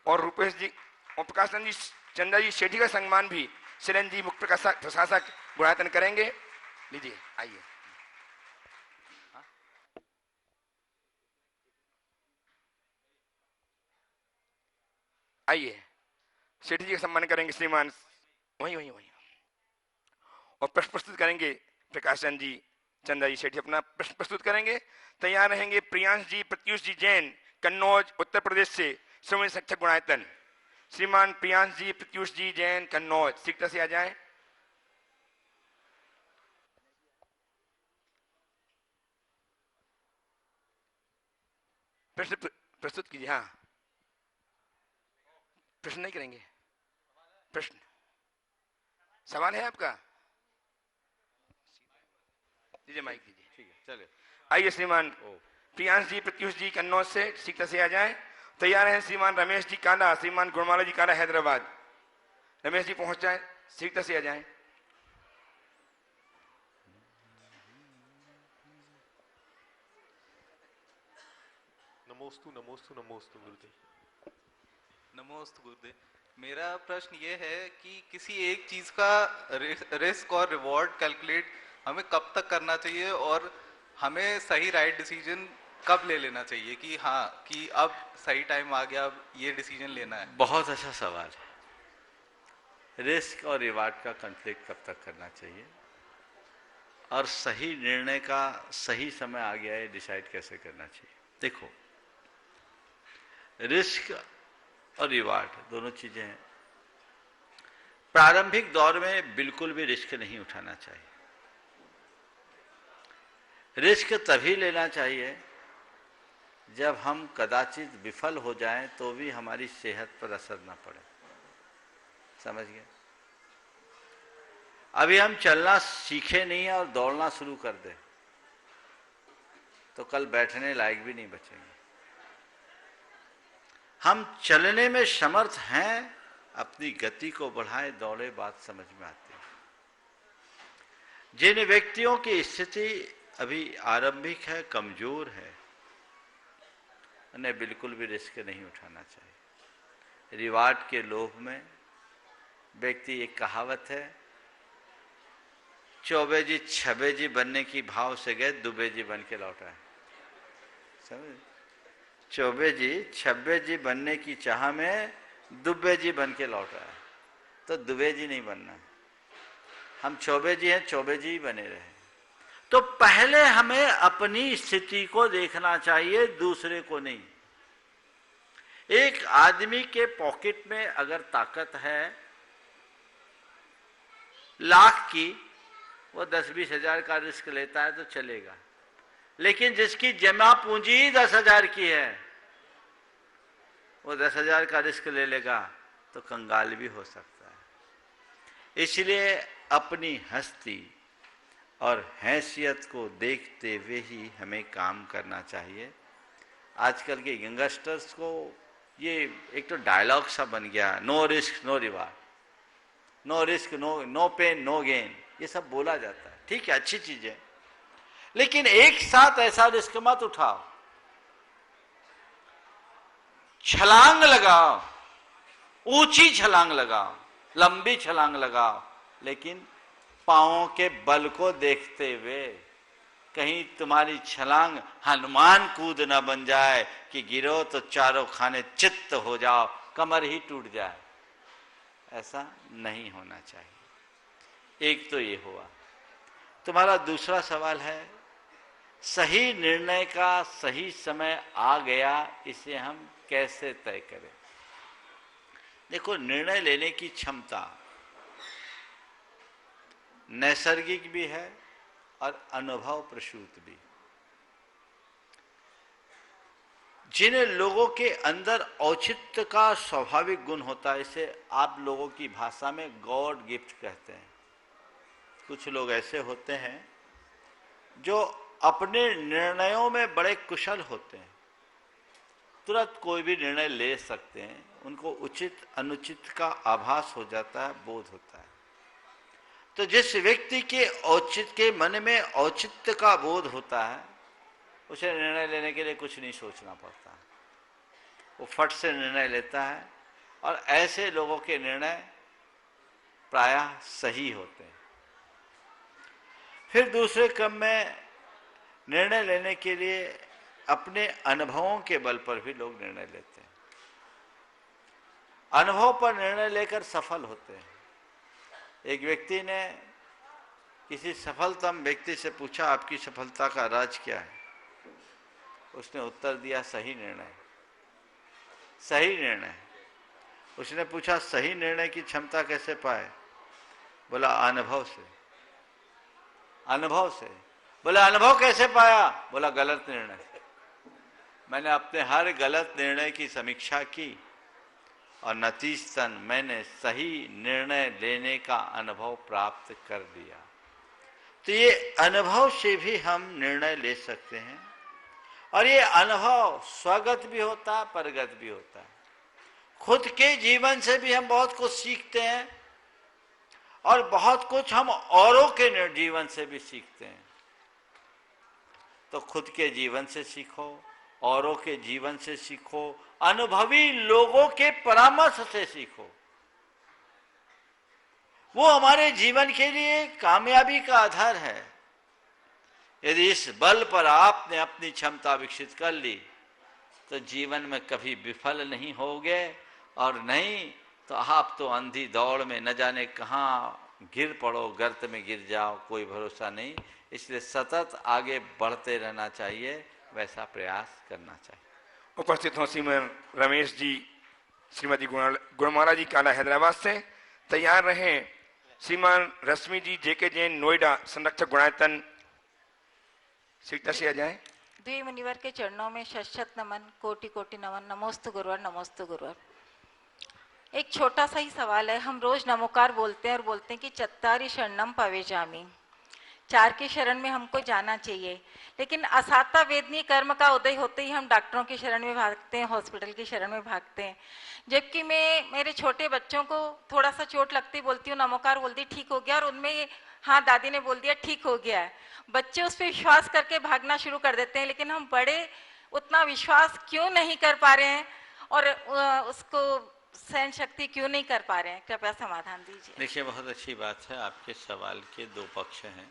और रुपेश जी और प्रकाश चंद्र जी शेठी का सम्मान भी शरण जी मुख्य प्रशासक गुणायतन करेंगे। लीजिए, आइए। आइए, सेठ जी का सम्मान करेंगे श्रीमान वही वही वही और प्रश्न प्रस्तुत करेंगे प्रकाश चंद जी, चंदा जी। सेठ जी अपना प्रश्न प्रस्तुत करेंगे। तैयार रहेंगे प्रियांश जी प्रत्युष जी जैन, कन्नौज उत्तर प्रदेश से, श्रोमणी शिक्षक गुणायतन। श्रीमान प्रियांश जी प्रत्युष जी जैन, कन्नौज, शीघ्रता से आ जाएं। प्रश्न प्रस्तुत कीजिए। हाँ, प्रश्न नहीं करेंगे? प्रश्न सवाल है आपका? दीजिए माइक दीजिए। ठीक है, चलिए। आइए श्रीमान प्रियांश जी प्रत्युष जी कन्नौज से शीघ्रता से आ जाएं। तैयार हैं श्रीमान रमेश जी काला, श्रीमान गुणमाला जी काला हैदराबाद। रमेश जी पहुंच जाएं, शीघ्रता से आ जाएं। नमोस्तु नमोस्तु नमोस्तु गुरुदेव। नमोस्तु गुरुदेव। मेरा प्रश्न ये है कि किसी एक चीज का रिस्क और रिवॉर्ड कैलकुलेट हमें कब तक करना चाहिए और हमें सही राइट डिसीजन कब ले लेना चाहिए कि हाँ कि अब सही टाइम आ गया, अब ये डिसीजन लेना है। बहुत अच्छा सवाल है। रिस्क और रिवार्ड का कॉन्फ्लिक्ट कब तक करना चाहिए और सही निर्णय का सही समय आ गया है डिसाइड कैसे करना चाहिए। देखो, रिस्क और रिवार्ड दोनों चीजें हैं। प्रारंभिक दौर में बिल्कुल भी रिस्क नहीं उठाना चाहिए। रिस्क तभी लेना चाहिए जब हम कदाचित विफल हो जाएं तो भी हमारी सेहत पर असर ना पड़े। समझ गए? अभी हम चलना सीखे नहीं और दौड़ना शुरू कर दें तो कल बैठने लायक भी नहीं बचेंगे। हम चलने में समर्थ हैं, अपनी गति को बढ़ाएं, दौड़े, बात समझ में आती है। जिन व्यक्तियों की स्थिति अभी आरंभिक है, कमजोर है, उन्हें बिल्कुल भी रिस्क नहीं उठाना चाहिए। रिवार्ड के लोभ में व्यक्ति, एक कहावत है, चौबे जी छबे जी बनने की भाव से गए, दुबे जी बन के लौटा है। समझ? चौबे जी छब्बे जी बनने की चाह में दुबे जी बन के लौटा है। तो दुबे जी नहीं बनना, हम चौबे जी हैं, चौबे जी ही बने रहे। तो पहले हमें अपनी स्थिति को देखना चाहिए, दूसरे को नहीं। एक आदमी के पॉकेट में अगर ताकत है लाख की, वो 10-20 हजार का रिस्क लेता है तो चलेगा। लेकिन जिसकी जमा पूंजी 10,000 की है, वो 10,000 का रिस्क ले लेगा तो कंगाल भी हो सकता है। इसलिए अपनी हस्ती और हैसियत को देखते हुए ही हमें काम करना चाहिए। आजकल के यंगस्टर्स को ये एक तो डायलॉग सा बन गया, no risk no reward, no risk no pain no gain, ये सब बोला जाता है। ठीक है, अच्छी चीज है, लेकिन एक साथ ऐसा रिस्क मत उठाओ। छलांग लगाओ, ऊंची छलांग लगाओ, लंबी छलांग लगाओ, लेकिन पांवों के बल को देखते हुए। कहीं तुम्हारी छलांग हनुमान कूद न बन जाए कि गिरो तो चारों खाने चित्त हो जाओ, कमर ही टूट जाए। ऐसा नहीं होना चाहिए। एक तो ये हुआ। तुम्हारा दूसरा सवाल है, सही निर्णय का सही समय आ गया, इसे हम कैसे तय करें? देखो, निर्णय लेने की क्षमता नैसर्गिक भी है और अनुभव प्रसूत भी। जिन लोगों के अंदर औचित्य का स्वाभाविक गुण होता है, इसे आप लोगों की भाषा में गॉड गिफ्ट कहते हैं। कुछ लोग ऐसे होते हैं जो अपने निर्णयों में बड़े कुशल होते हैं, तुरंत कोई भी निर्णय ले सकते हैं, उनको उचित अनुचित का आभास हो जाता है, बोध होता है। तो जिस व्यक्ति के औचित्य के मन में औचित्य का बोध होता है, उसे निर्णय लेने के लिए कुछ नहीं सोचना पड़ता, वो फट से निर्णय लेता है और ऐसे लोगों के निर्णय प्रायः सही होते हैं। फिर दूसरे क्रम में निर्णय लेने के लिए अपने अनुभवों के बल पर भी लोग निर्णय लेते हैं। अनुभव पर निर्णय लेकर सफल होते हैं। एक व्यक्ति ने किसी सफलतम व्यक्ति से पूछा, आपकी सफलता का राज क्या है? उसने उत्तर दिया, सही निर्णय। सही निर्णय। उसने पूछा, सही निर्णय की क्षमता कैसे पाए? बोला, अनुभव से। अनुभव से। बोला, अनुभव कैसे पाया? बोला, गलत निर्णय। मैंने अपने हर गलत निर्णय की समीक्षा की और नतीजतन मैंने सही निर्णय लेने का अनुभव प्राप्त कर लिया। तो ये अनुभव से भी हम निर्णय ले सकते हैं और ये अनुभव स्वगत भी होता है, परगत भी होता है। खुद के जीवन से भी हम बहुत कुछ सीखते हैं और बहुत कुछ हम औरों के जीवन से भी सीखते हैं। तो खुद के जीवन से सीखो, औरों के जीवन से सीखो, अनुभवी लोगों के परामर्श से सीखो। वो हमारे जीवन के लिए कामयाबी का आधार है। यदि इस बल पर आपने अपनी क्षमता विकसित कर ली तो जीवन में कभी विफल नहीं होगे, और नहीं तो आप तो अंधी दौड़ में न जाने कहाँ गिर पड़ो, गर्त में गिर जाओ, कोई भरोसा नहीं। इसलिए सतत आगे बढ़ते रहना चाहिए, वैसा प्रयास करना चाहिए। उपस्थित हों श्रीमान रमेश जी, श्रीमती गुणमाला जी काला हैदराबाद से। तैयार रहें श्रीमान रश्मि जी जेके जैन नोएडा संरक्षक गुणायतन सीता से आ जाए। द्वि मुनिवर के चरणों में शत नमन, कोटि कोटि नमन। नमोस्तु गुरुवर, नमोस्तु गुरुवर। एक छोटा सा ही सवाल है। हम रोज नमोकार बोलते हैं और बोलते हैं कि चत्तारि शरणम पवेजामि, चार की शरण में हमको जाना चाहिए, लेकिन असाता वेदनीय कर्म का उदय होते ही हम डॉक्टरों की शरण में भागते हैं, हॉस्पिटल की शरण में भागते हैं। जबकि मैं मेरे छोटे बच्चों को थोड़ा सा चोट लगती बोलती हूँ नमोकार, बोलती ठीक हो गया, और उनमें हाँ दादी ने बोल दिया ठीक हो गया है। बच्चे उस पर विश्वास करके भागना शुरू कर देते हैं, लेकिन हम बड़े उतना विश्वास क्यों नहीं कर पा रहे हैं और उसको सहन शक्ति क्यों नहीं कर पा रहे हैं? कृपया समाधान दीजिए। देखिए, बहुत अच्छी बात है। आपके सवाल के दो पक्ष हैं।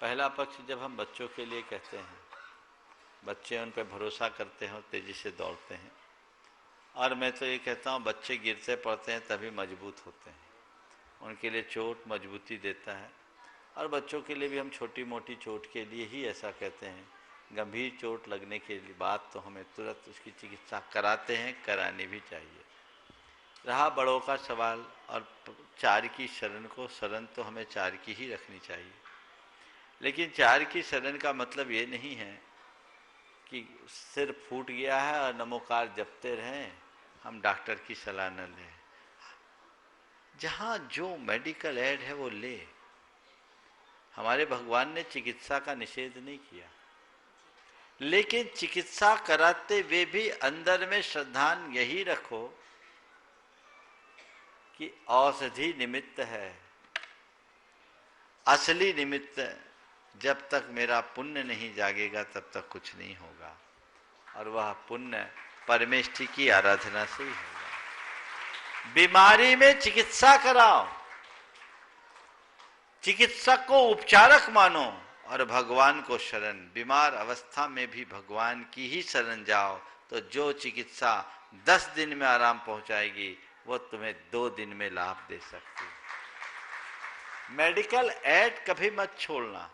पहला पक्ष, जब हम बच्चों के लिए कहते हैं, बच्चे उन पर भरोसा करते हैं और तेजी से दौड़ते हैं, और मैं तो ये कहता हूँ बच्चे गिरते पड़ते हैं तभी मजबूत होते हैं। उनके लिए चोट मजबूती देता है, और बच्चों के लिए भी हम छोटी मोटी चोट के लिए ही ऐसा कहते हैं। गंभीर चोट लगने के बाद तो हमें तुरंत उसकी चिकित्सा कराते हैं, करानी भी चाहिए। रहा बड़ों का सवाल और चार की शरण को, शरण तो हमें चार की ही रखनी चाहिए, लेकिन चार की शरण का मतलब ये नहीं है कि सिर फूट गया है और नमोकार जपते रहें, हम डॉक्टर की सलाह न लें। जहाँ जो मेडिकल एड है वो ले। हमारे भगवान ने चिकित्सा का निषेध नहीं किया, लेकिन चिकित्सा कराते हुए भी अंदर में श्रद्धान यही रखो कि औषधि निमित्त है, असली निमित्त जब तक मेरा पुण्य नहीं जागेगा तब तक कुछ नहीं होगा, और वह पुण्य परमेष्ठी की आराधना से ही होगा। बीमारी में चिकित्सा कराओ, चिकित्सक को उपचारक मानो और भगवान को शरण। बीमार अवस्था में भी भगवान की ही शरण जाओ, तो जो चिकित्सा 10 दिन में आराम पहुंचाएगी वो तुम्हें 2 दिन में लाभ दे सकती है। मेडिकल एड कभी मत छोड़ना,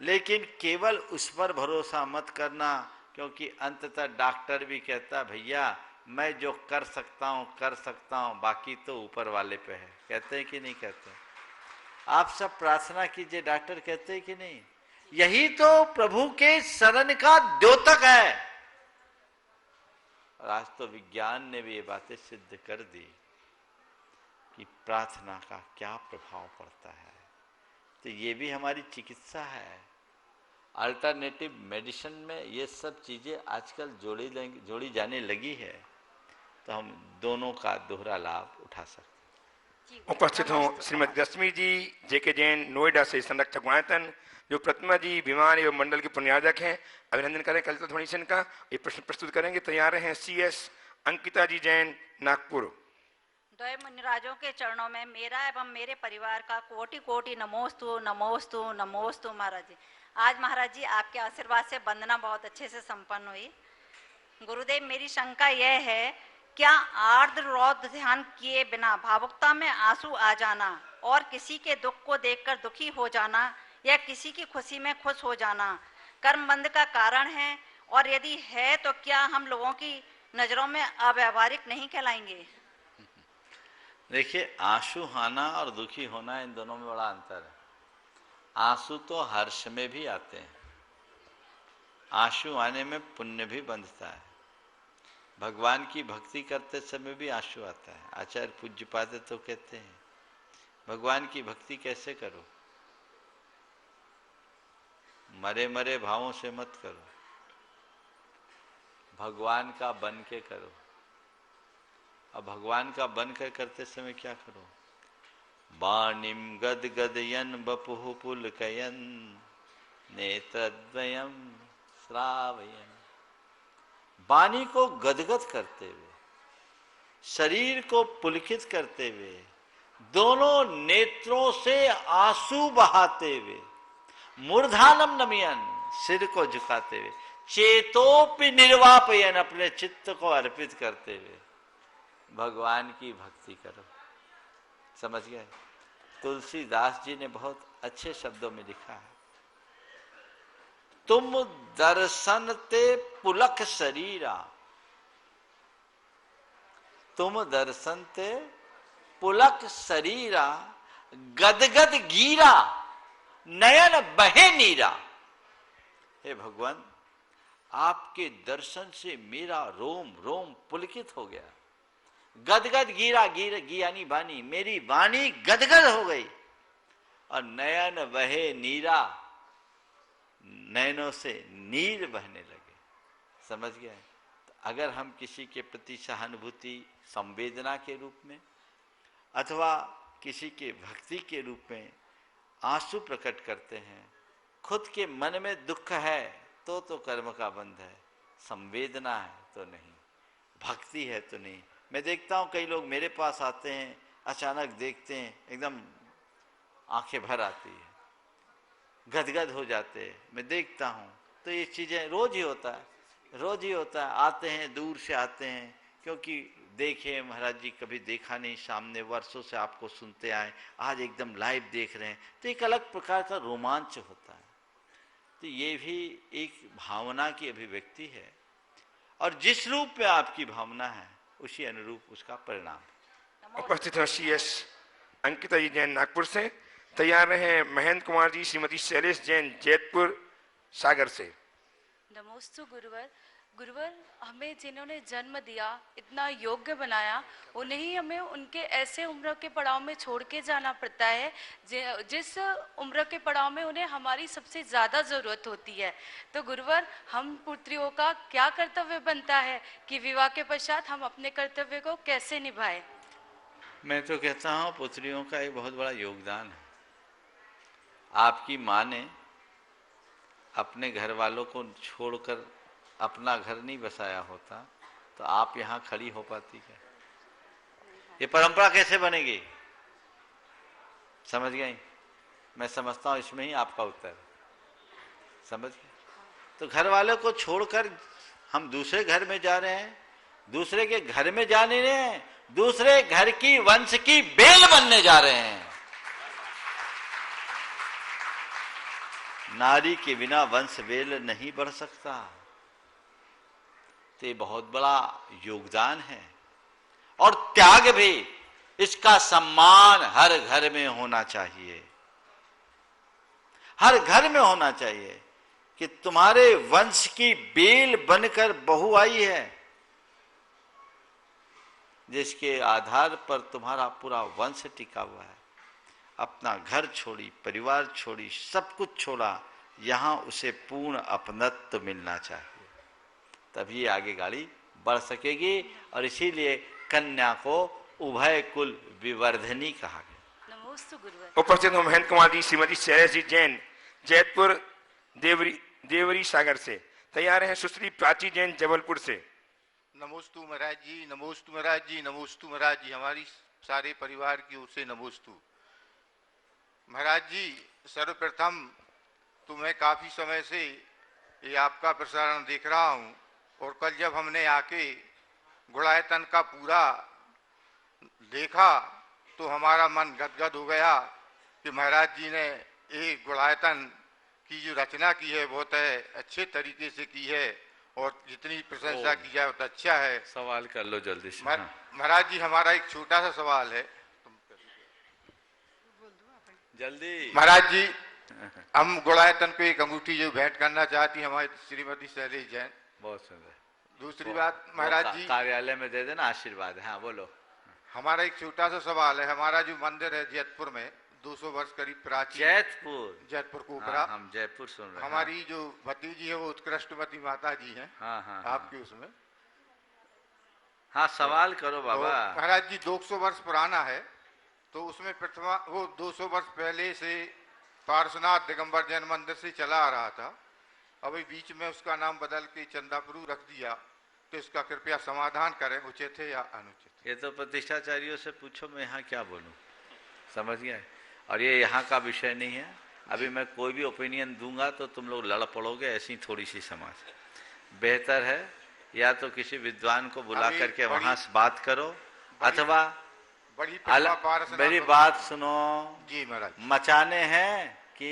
लेकिन केवल उस पर भरोसा मत करना, क्योंकि अंततः डॉक्टर भी कहता भैया मैं जो कर सकता हूँ, बाकी तो ऊपर वाले पे है। कहते हैं कि नहीं कहते? आप सब प्रार्थना कीजिए, डॉक्टर कहते हैं कि नहीं? यही तो प्रभु के शरण का द्योतक है। और आज तो विज्ञान ने भी ये बातें सिद्ध कर दी कि प्रार्थना का क्या प्रभाव पड़ता है। तो ये भी हमारी चिकित्सा है। अल्टरनेटिव मेडिसिन में ये सब चीजें आजकल जोड़ी जाने लगी है, तो हम दोनों का दोहरा लाभ उठा सकते हैं। उपस्थित हों श्रीमती रश्मि जी जेके जैन नोएडा से संरक्षक गुणायतन, जो प्रतिमा जी विमान एवं मंडल के पुण्यार्जक हैं। अभिनंदन करें कल ध्वनिशन का। ये प्रश्न प्रस्तुत करेंगे। तैयार हैं CS अंकिता जी जैन नागपुर। द्वय मुनिराजों के चरणों में मेरा एवं मेरे परिवार का कोटि कोटि नमोस्तु नमोस्तु नमोस्तु। महाराज जी, आज महाराज जी आपके आशीर्वाद से वंदना बहुत अच्छे से संपन्न हुई। गुरुदेव, मेरी शंका यह है क्या आर्द्र रौद्र ध्यान किए बिना भावुकता में आंसू आ जाना और किसी के दुख को देखकर दुखी हो जाना या किसी की खुशी में खुश हो जाना कर्मबंध का कारण है? और यदि है तो क्या हम लोगों की नजरों में अव्यावहारिक नहीं कहलाएंगे? देखिए, आंसू आना और दुखी होना, इन दोनों में बड़ा अंतर है। आंसू तो हर्ष में भी आते हैं, आंसू आने में पुण्य भी बंधता है। भगवान की भक्ति करते समय भी आंसू आता है। आचार्य पूज्यपाद तो कहते हैं भगवान की भक्ति कैसे करो, मरे मरे भावों से मत करो, भगवान का बन के करो। अब भगवान का बन कर करते समय क्या करो? वाणिम गद गदयन बपुः पुलकयन नेत्रद्वयम श्रावयन। वाणी को गदगद करते हुए, शरीर को पुलकित करते हुए, दोनों नेत्रों से आंसू बहाते हुए, मूर्धानम नमयन, सिर को झुकाते हुए, चेतोपि निर्वापयन, अपने चित्त को अर्पित करते हुए भगवान की भक्ति करो। समझ गए? तुलसीदास जी ने बहुत अच्छे शब्दों में लिखा है, तुम दर्शन ते पुलक शरीरा, तुम दर्शन ते पुलक शरीरा, गदगद गीरा, नयन बहे नीरा। हे भगवान, आपके दर्शन से मेरा रोम रोम पुलकित हो गया। गदगद गीरा, गियानी बानी, मेरी वाणी गदगद हो गई। और नयन बहे नीरा, नयनों से नीर बहने लगे। समझ गए? तो अगर हम किसी के प्रति सहानुभूति, संवेदना के रूप में अथवा किसी के भक्ति के रूप में आंसू प्रकट करते हैं, खुद के मन में दुख है तो कर्म का बंध है, संवेदना है तो नहीं, भक्ति है तो नहीं। मैं देखता हूँ कई लोग मेरे पास आते हैं, अचानक देखते हैं एकदम आंखें भर आती है, गदगद हो जाते हैं। मैं देखता हूँ तो ये चीज़ें रोज ही होता है, रोज ही होता है। आते हैं, दूर से आते हैं, क्योंकि देखे महाराज जी, कभी देखा नहीं सामने, वर्षों से आपको सुनते आए, आज एकदम लाइव देख रहे हैं, तो एक अलग प्रकार का रोमांच होता है। तो ये भी एक भावना की अभिव्यक्ति है, और जिस रूप में आपकी भावना है उसी अनुरूप उसका परिणाम। उपस्थित हैं CS अंकिता जी जैन नागपुर से, तैयार रहे महेंद्र कुमार जी श्रीमती शैलेश जैन जैतपुर सागर से। नमोस्तु गुरुवर। गुरुवर, हमें जिन्होंने जन्म दिया, इतना योग्य बनाया, उन्हें ही हमें उनके ऐसे उम्र के पड़ाव में छोड़ के जाना पड़ता है जिस उम्र के पड़ाव में उन्हें हमारी सबसे ज़्यादा ज़रूरत होती है। तो गुरुवर, हम पुत्रियों का क्या कर्तव्य बनता है कि विवाह के पश्चात हम अपने कर्तव्य को कैसे निभाएं? मैं तो कहता हूँ पुत्रियों का एक बहुत बड़ा योगदान है। आपकी माँ ने अपने घर वालों को छोड़कर अपना घर नहीं बसाया होता तो आप यहाँ खड़ी हो पाती क्या? ये परंपरा कैसे बनेगी? समझ गई? मैं समझता हूँ इसमें ही आपका उत्तर। समझ गए? तो घर वालों को छोड़कर हम दूसरे घर में जा रहे हैं, दूसरे के घर में जा नहीं रहे हैं, दूसरे घर की वंश की बेल बनने जा रहे हैं। नारी के बिना वंश बेल नहीं बढ़ सकता। तो ये बहुत बड़ा योगदान है, और त्याग भी, इसका सम्मान हर घर में होना चाहिए, हर घर में होना चाहिए कि तुम्हारे वंश की बेल बनकर बहू आई है, जिसके आधार पर तुम्हारा पूरा वंश टिका हुआ है। अपना घर छोड़ी, परिवार छोड़ी, सब कुछ छोड़ा, यहां उसे पूर्ण अपनत्व मिलना चाहिए, तभी आगे गाड़ी बढ़ सकेगी। और इसीलिए कन्या को उभय कुल विवर्धनी कहा गया। नमोस्तु गुरुवर। उपस्थित हैं महेंद्र कुमार जी श्रीमती शैलेश जी जैन जैतपुर देवरी सागर से, तैयार हैं सुश्री प्राची जैन जबलपुर से। नमोस्तु महाराज जी, नमोस्तु महाराज जी, नमोस्तु महाराज जी, हमारी सारे परिवार की ओर से नमोस्तु। महाराज जी, सर्वप्रथम तो मैं काफी समय से ये आपका प्रसारण देख रहा हूँ, और कल जब हमने आके गुणायतन का पूरा देखा तो हमारा मन गदगद हो गया कि महाराज जी ने एक गुणायतन की जो रचना की है बहुत अच्छे तरीके से की है और जितनी प्रशंसा की जाए उतना अच्छा है। सवाल कर लो जल्दी से। महाराज जी हमारा एक छोटा सा सवाल है। जल्दी। महाराज जी हम गुणायतन पे एक अंगूठी जो भेंट करना चाहती हमारी श्रीमती शैलेश जैन। बहुत सुंदर। दूसरी बात महाराज जी कार्यालय में दे देना आशीर्वाद। हाँ बोलो। हमारा एक छोटा सा सवाल है। हमारा जो मंदिर है जैतपुर में 200 वर्ष करीब प्राचीन। जैतपुर कोपरा। हम जयपुर सुन रहे हैं। हमारी जो भतीजी है वो उत्कृष्टवती माता जी हैं। हाँ। आपके उसमें। हाँ सवाल करो बाबा। तो महाराज जी 200 वर्ष पुराना है तो उसमें प्रथमा वो 200 वर्ष पहले से पार्श्वनाथ दिगंबर जैन मंदिर से चला आ रहा था। अभी बीच में उसका नाम बदल के चंदापुर रख दिया तो इसका कृपया समाधान करें, उचित है या अनुचित। ये तो प्रतिष्ठाचार्यों से पूछो, मैं यहाँ क्या बोलूँ, समझ गए। और ये यहाँ का विषय नहीं है। अभी मैं कोई भी ओपिनियन दूंगा तो तुम लोग लड़ पड़ोगे, ऐसी थोड़ी सी समाज। बेहतर है या तो किसी विद्वान को बुला करके वहां से बात करो अथवा मेरी बात सुनो जी महाराज। मचाने हैं कि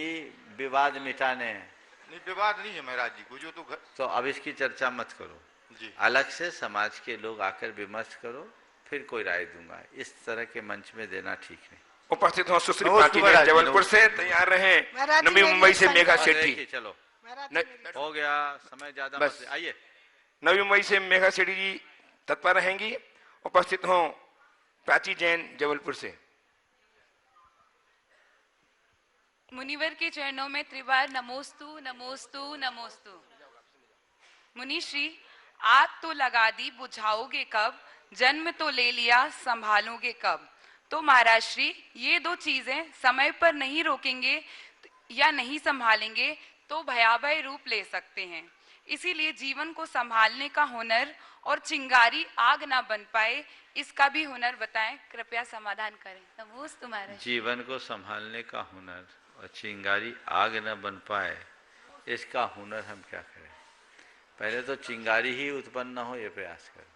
विवाद मिटाने हैं? नहीं विवाद नहीं है महाराज जी को जो तो अब इसकी चर्चा मत करो जी। अलग से समाज के लोग आकर विमर्श करो फिर कोई राय दूंगा। इस तरह के मंच में देना ठीक नहीं। उपस्थित हो सुश्री प्राची जैन जबलपुर से। तैयार रहे नवी मुंबई से मेघा शेट्टी। चलो हो गया समय ज्यादा बस। आइए नवी मुंबई से मेघा शेट्टी जी तत्पर रहेंगी। उपस्थित हो प्राची जैन जबलपुर से। मुनिवर के चरणों में त्रिवार नमोस्तु नमोस्तु नमोस्तु। मुनिश्री आग तो लगा दी बुझाओगे कब, जन्म तो ले लिया संभालोगे कब। तो महाराज श्री ये दो चीजें समय पर नहीं रोकेंगे या नहीं संभालेंगे तो भयावह रूप ले सकते हैं। इसीलिए जीवन को संभालने का हुनर और चिंगारी आग ना बन पाए इसका भी हुनर बताएं, कृपया समाधान करें। नमोस्तु महाराज। जीवन को संभालने का हुनर और चिंगारी आग न बन पाए इसका हुनर हम क्या करें? पहले तो चिंगारी ही उत्पन्न न हो ये प्रयास करें।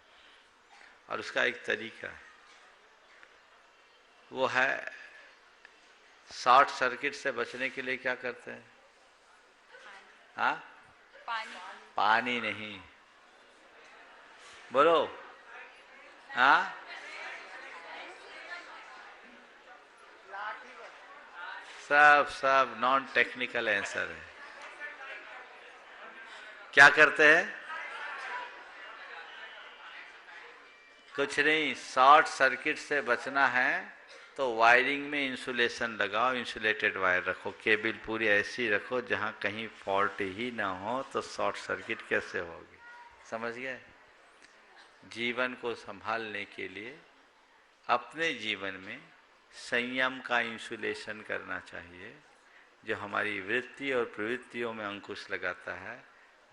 और उसका एक तरीका है, वो है शॉर्ट सर्किट से बचने के लिए क्या करते हैं? हाँ पानी नहीं, बोलो। हाँ सब नॉन टेक्निकल आंसर है। क्या करते हैं? कुछ नहीं, शॉर्ट सर्किट से बचना है तो वायरिंग में इंसुलेशन लगाओ, इंसुलेटेड वायर रखो, केबल पूरी ऐसी रखो जहां कहीं फॉल्ट ही ना हो तो शॉर्ट सर्किट कैसे होगी? समझ गए? जीवन को संभालने के लिए अपने जीवन में संयम का इंसुलेशन करना चाहिए जो हमारी वृत्ति और प्रवृत्तियों में अंकुश लगाता है।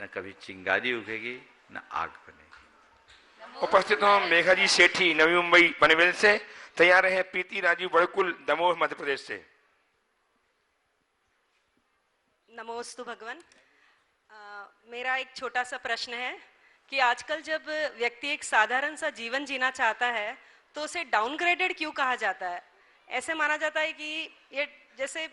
न कभी चिंगारी उगेगी न आग बनेगी। उपस्थित हो मेघा जी सेठी नवी मुंबई पनवेल से। तैयार है प्रीति राजू बड़कुल दमोह मध्य प्रदेश से। नमोस्तु भगवान। मेरा एक छोटा सा प्रश्न है कि आजकल जब व्यक्ति एक साधारण सा जीवन जीना चाहता है तो उसे डाउनग्रेडेड क्यों कहा जाता है? ऐसे माना जाता है कि ये जैसे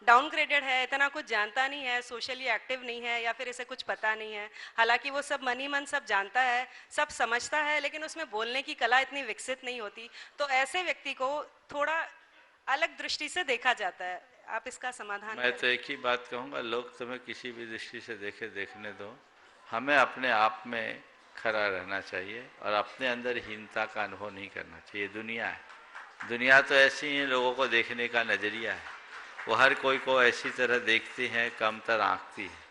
डाउनग्रेडेड है, इतना कुछ जानता नहीं है, सोशली एक्टिव नहीं है या फिर इसे कुछ पता नहीं है। हालांकि वो सब मन ही मन सब जानता है, सब समझता है, लेकिन उसमें बोलने की कला इतनी विकसित नहीं होती। तो ऐसे व्यक्ति को थोड़ा अलग दृष्टि से देखा जाता है। आप इसका समाधान मैं तो एक ही बात कहूँगा, लोग तुम्हें किसी भी दृष्टि से देखने दो, हमें अपने आप में खड़ा रहना चाहिए और अपने अंदर हीनता का अनुभव नहीं करना चाहिए। दुनिया है, दुनिया तो ऐसी ही लोगों को देखने का नजरिया है, वो हर कोई को ऐसी तरह देखती हैं, कमतर आंकती है।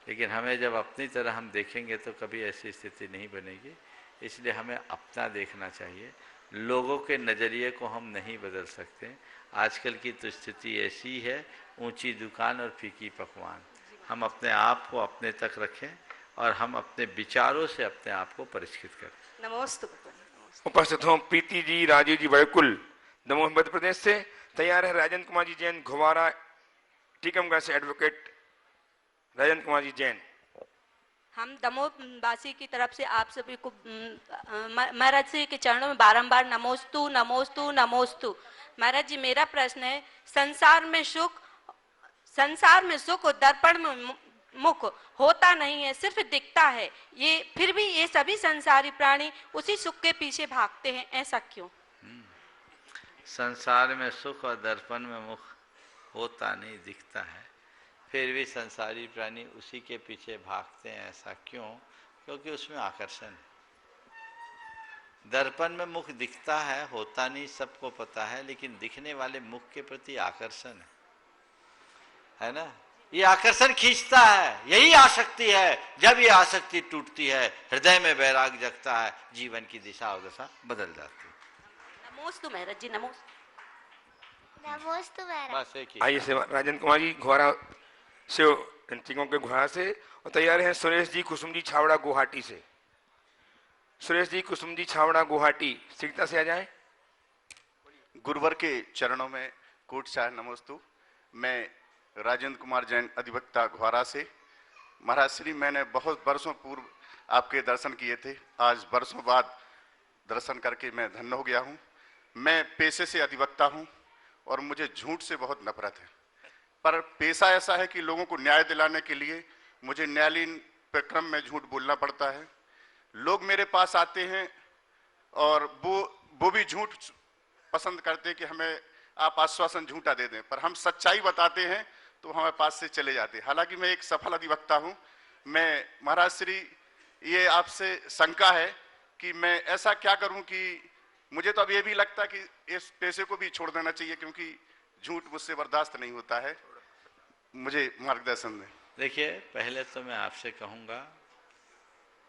लेकिन हमें जब अपनी तरह हम देखेंगे तो कभी ऐसी स्थिति नहीं बनेगी। इसलिए हमें अपना देखना चाहिए, लोगों के नज़रिए को हम नहीं बदल सकते। आजकल की तो स्थिति ऐसी है, ऊंची दुकान और फीकी पकवान। हम अपने आप को अपने तक रखें और हम अपने विचारों से अपने आप को परिष्कृत करें। नमोस्तु। उपस्थित हो प्रीति जी राजू जी बड़कुल दमोह मध्य प्रदेश से। तैयार है राजन कुमार जी जैन घुवारा टीकमगढ़ से। एडवोकेट राजन कुमार जी जैन। हम दमोहवासी की तरफ से आप सभी को महाराज जी के चरणों में बारंबार नमोस्तु नमोस्तु नमोस्तु। महाराज जी, मेरा प्रश्न है, संसार में सुख दर्पण में मुख होता नहीं है, सिर्फ दिखता है। ये फिर भी ये सभी संसारी प्राणी उसी सुख के पीछे भागते हैं, ऐसा क्यों? संसार में सुख और दर्पण में मुख होता नहीं, दिखता है, फिर भी संसारी प्राणी उसी के पीछे भागते हैं, ऐसा क्यों? क्योंकि उसमें आकर्षण है। दर्पण में मुख दिखता है, होता नहीं, सबको पता है, लेकिन दिखने वाले मुख के प्रति आकर्षण है ना? ये आकर्षण खींचता है, यही आसक्ति है। जब ये आसक्ति टूटती है, हृदय में वैराग जगता है, जीवन की दिशा और दशा बदल जाती है। नमोस्तु महाराज जी, नमोस्तु। नमोस्तु महाराज। बस एक ही। आइए सेवा राजेंद्र कुमार जी घोड़ा से, टीकों के घोड़ा से, और तैयार हैं सुरेश जी कुसुम जी छावड़ा गुवाहाटी से। सुरेश जी कुसुम जी छावड़ा गुवाहाटी, शीघ्रता से आ जाएं। गुरुवर के चरणों में कोट शाह नमोस्तु। मैं राजेंद्र कुमार जैन, अधिवक्ता घोरा से। महाराज श्री, मैंने बहुत वर्षों पूर्व आपके दर्शन किए थे, आज वर्षों बाद दर्शन करके मैं धन्य हो गया हूँ। मैं पेशे से अधिवक्ता हूँ और मुझे झूठ से बहुत नफरत है, पर पेशा ऐसा है कि लोगों को न्याय दिलाने के लिए मुझे न्यायालयीन प्रक्रम में झूठ बोलना पड़ता है। लोग मेरे पास आते हैं और वो भी झूठ पसंद करते हैं कि हमें आप आश्वासन झूठा दे दें, पर हम सच्चाई बताते हैं तो हमारे पास से चले जाते हैं। हालांकि मैं एक सफल अधिवक्ता हूं। मैं महाराज श्री, ये आपसे शंका है कि मैं ऐसा क्या करूं कि मुझे तो अब ये भी लगता कि इस पेशे को भी छोड़ देना चाहिए, क्योंकि झूठ मुझसे बर्दाश्त नहीं होता है। मुझे मार्गदर्शन दें। देखिए, पहले तो मैं आपसे कहूँगा,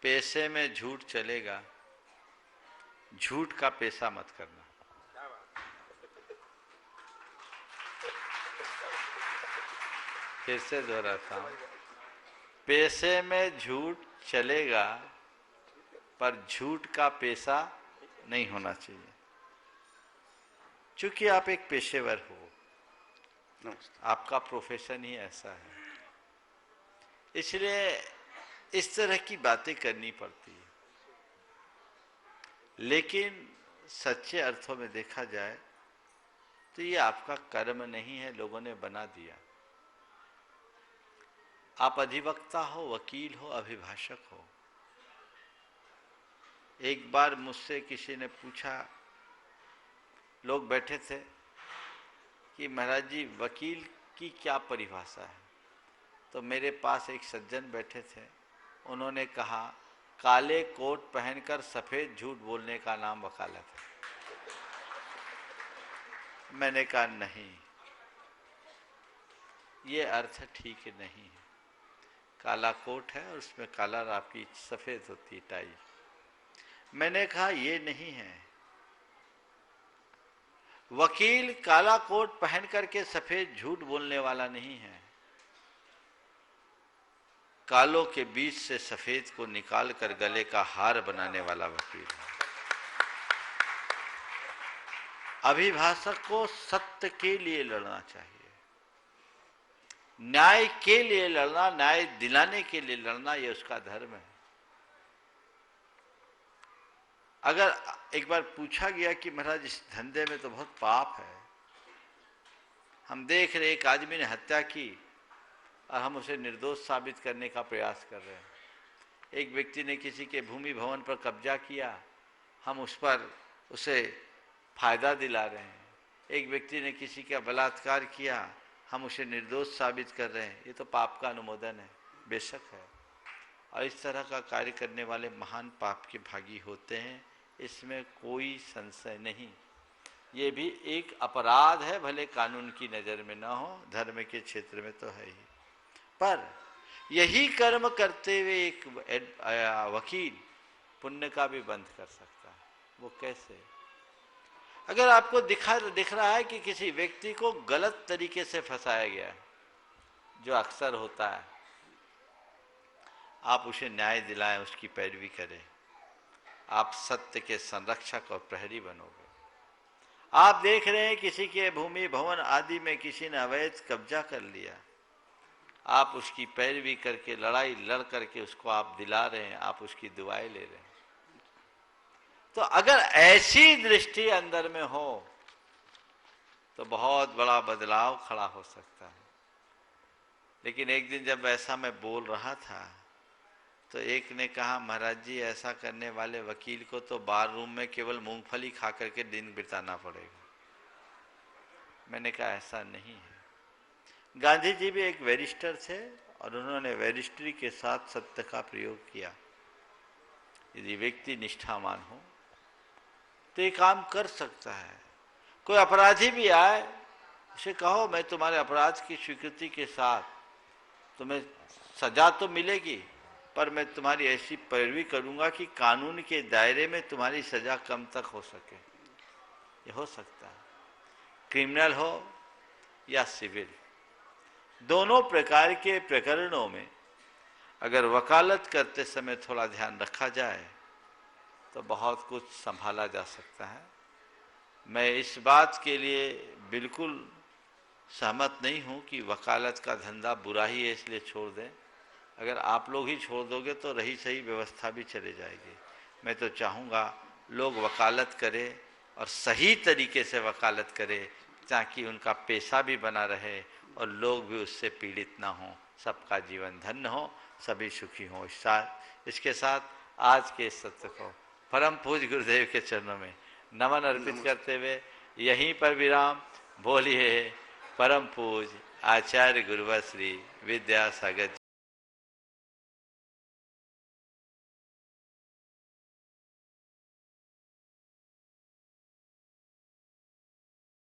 पेशे में झूठ चलेगा, झूठ का पेशा मत करना। फिर से दोहराता हूँ, पेशे में झूठ चलेगा, पर झूठ का पेशा नहीं होना चाहिए। क्योंकि आप एक पेशेवर हो, आपका प्रोफेशन ही ऐसा है, इसलिए इस तरह की बातें करनी पड़ती है। लेकिन सच्चे अर्थों में देखा जाए तो ये आपका कर्म नहीं है, लोगों ने बना दिया। आप अधिवक्ता हो, वकील हो, अभिभाषक हो। एक बार मुझसे किसी ने पूछा, लोग बैठे थे, कि महाराज जी वकील की क्या परिभाषा है? तो मेरे पास एक सज्जन बैठे थे, उन्होंने कहा, काले कोट पहनकर सफेद झूठ बोलने का नाम वकालत है। मैंने कहा नहीं, ये अर्थ ठीक नहीं है। काला कोट है और उसमें काला आपकी सफेद होती टाई। मैंने कहा ये नहीं है। वकील काला कोट पहन करके सफेद झूठ बोलने वाला नहीं है, कालों के बीच से सफेद को निकाल कर गले का हार बनाने वाला वकील है। अभिभाषक को सत्य के लिए लड़ना चाहिए, न्याय के लिए लड़ना, न्याय दिलाने के लिए लड़ना, ये उसका धर्म है। अगर एक बार पूछा गया कि महाराज इस धंधे में तो बहुत पाप है, हम देख रहे एक आदमी ने हत्या की और हम उसे निर्दोष साबित करने का प्रयास कर रहे हैं। एक व्यक्ति ने किसी के भूमि भवन पर कब्जा किया, हम उस पर उसे फायदा दिला रहे हैं। एक व्यक्ति ने किसी का बलात्कार किया, हम उसे निर्दोष साबित कर रहे हैं। ये तो पाप का अनुमोदन है, बेशक है। और इस तरह का कार्य करने वाले महान पाप के भागी होते हैं, इसमें कोई संशय नहीं। ये भी एक अपराध है, भले कानून की नज़र में ना हो, धर्म के क्षेत्र में तो है ही। पर यही कर्म करते हुए एक वकील पुण्य का भी बंद कर सकता है। वो कैसे? अगर आपको दिख रहा है कि किसी व्यक्ति को गलत तरीके से फंसाया गया है, जो अक्सर होता है, आप उसे न्याय दिलाएं, उसकी पैरवी करें, आप सत्य के संरक्षक और प्रहरी बनोगे। आप देख रहे हैं किसी के भूमि भवन आदि में किसी ने अवैध कब्जा कर लिया, आप उसकी पैरवी करके लड़ाई लड़ करके उसको आप दिला रहे हैं, आप उसकी दुआएं ले रहे हैं। तो अगर ऐसी दृष्टि अंदर में हो तो बहुत बड़ा बदलाव खड़ा हो सकता है। लेकिन एक दिन जब ऐसा मैं बोल रहा था तो एक ने कहा, महाराज जी ऐसा करने वाले वकील को तो बार रूम में केवल मूंगफली खा करके दिन बिताना पड़ेगा। मैंने कहा ऐसा नहीं है। गांधी जी भी एक बैरिस्टर थे और उन्होंने बैरिस्टरी के साथ सत्य का प्रयोग किया। यदि व्यक्ति निष्ठावान हो तो ये काम कर सकता है। कोई अपराधी भी आए, उसे कहो मैं तुम्हारे अपराध की स्वीकृति के साथ, तुम्हें सजा तो मिलेगी पर मैं तुम्हारी ऐसी पैरवी करूंगा कि कानून के दायरे में तुम्हारी सजा कम तक हो सके। ये हो सकता है, क्रिमिनल हो या सिविल। दोनों प्रकार के प्रकरणों में अगर वकालत करते समय थोड़ा ध्यान रखा जाए तो बहुत कुछ संभाला जा सकता है। मैं इस बात के लिए बिल्कुल सहमत नहीं हूं कि वकालत का धंधा बुरा ही है इसलिए छोड़ दें। अगर आप लोग ही छोड़ दोगे तो रही सही व्यवस्था भी चले जाएगी। मैं तो चाहूँगा लोग वकालत करें और सही तरीके से वकालत करें ताकि उनका पेशा भी बना रहे और लोग भी उससे पीड़ित ना हों, सबका जीवन धन्य हो, सभी सुखी हों। इसके साथ आज के इस सत्र को परम पूज्य गुरुदेव के चरणों में नमन अर्पित करते हुए यहीं पर विराम। बोलिए परम पूज्य आचार्य गुरुवर श्री विद्यासागर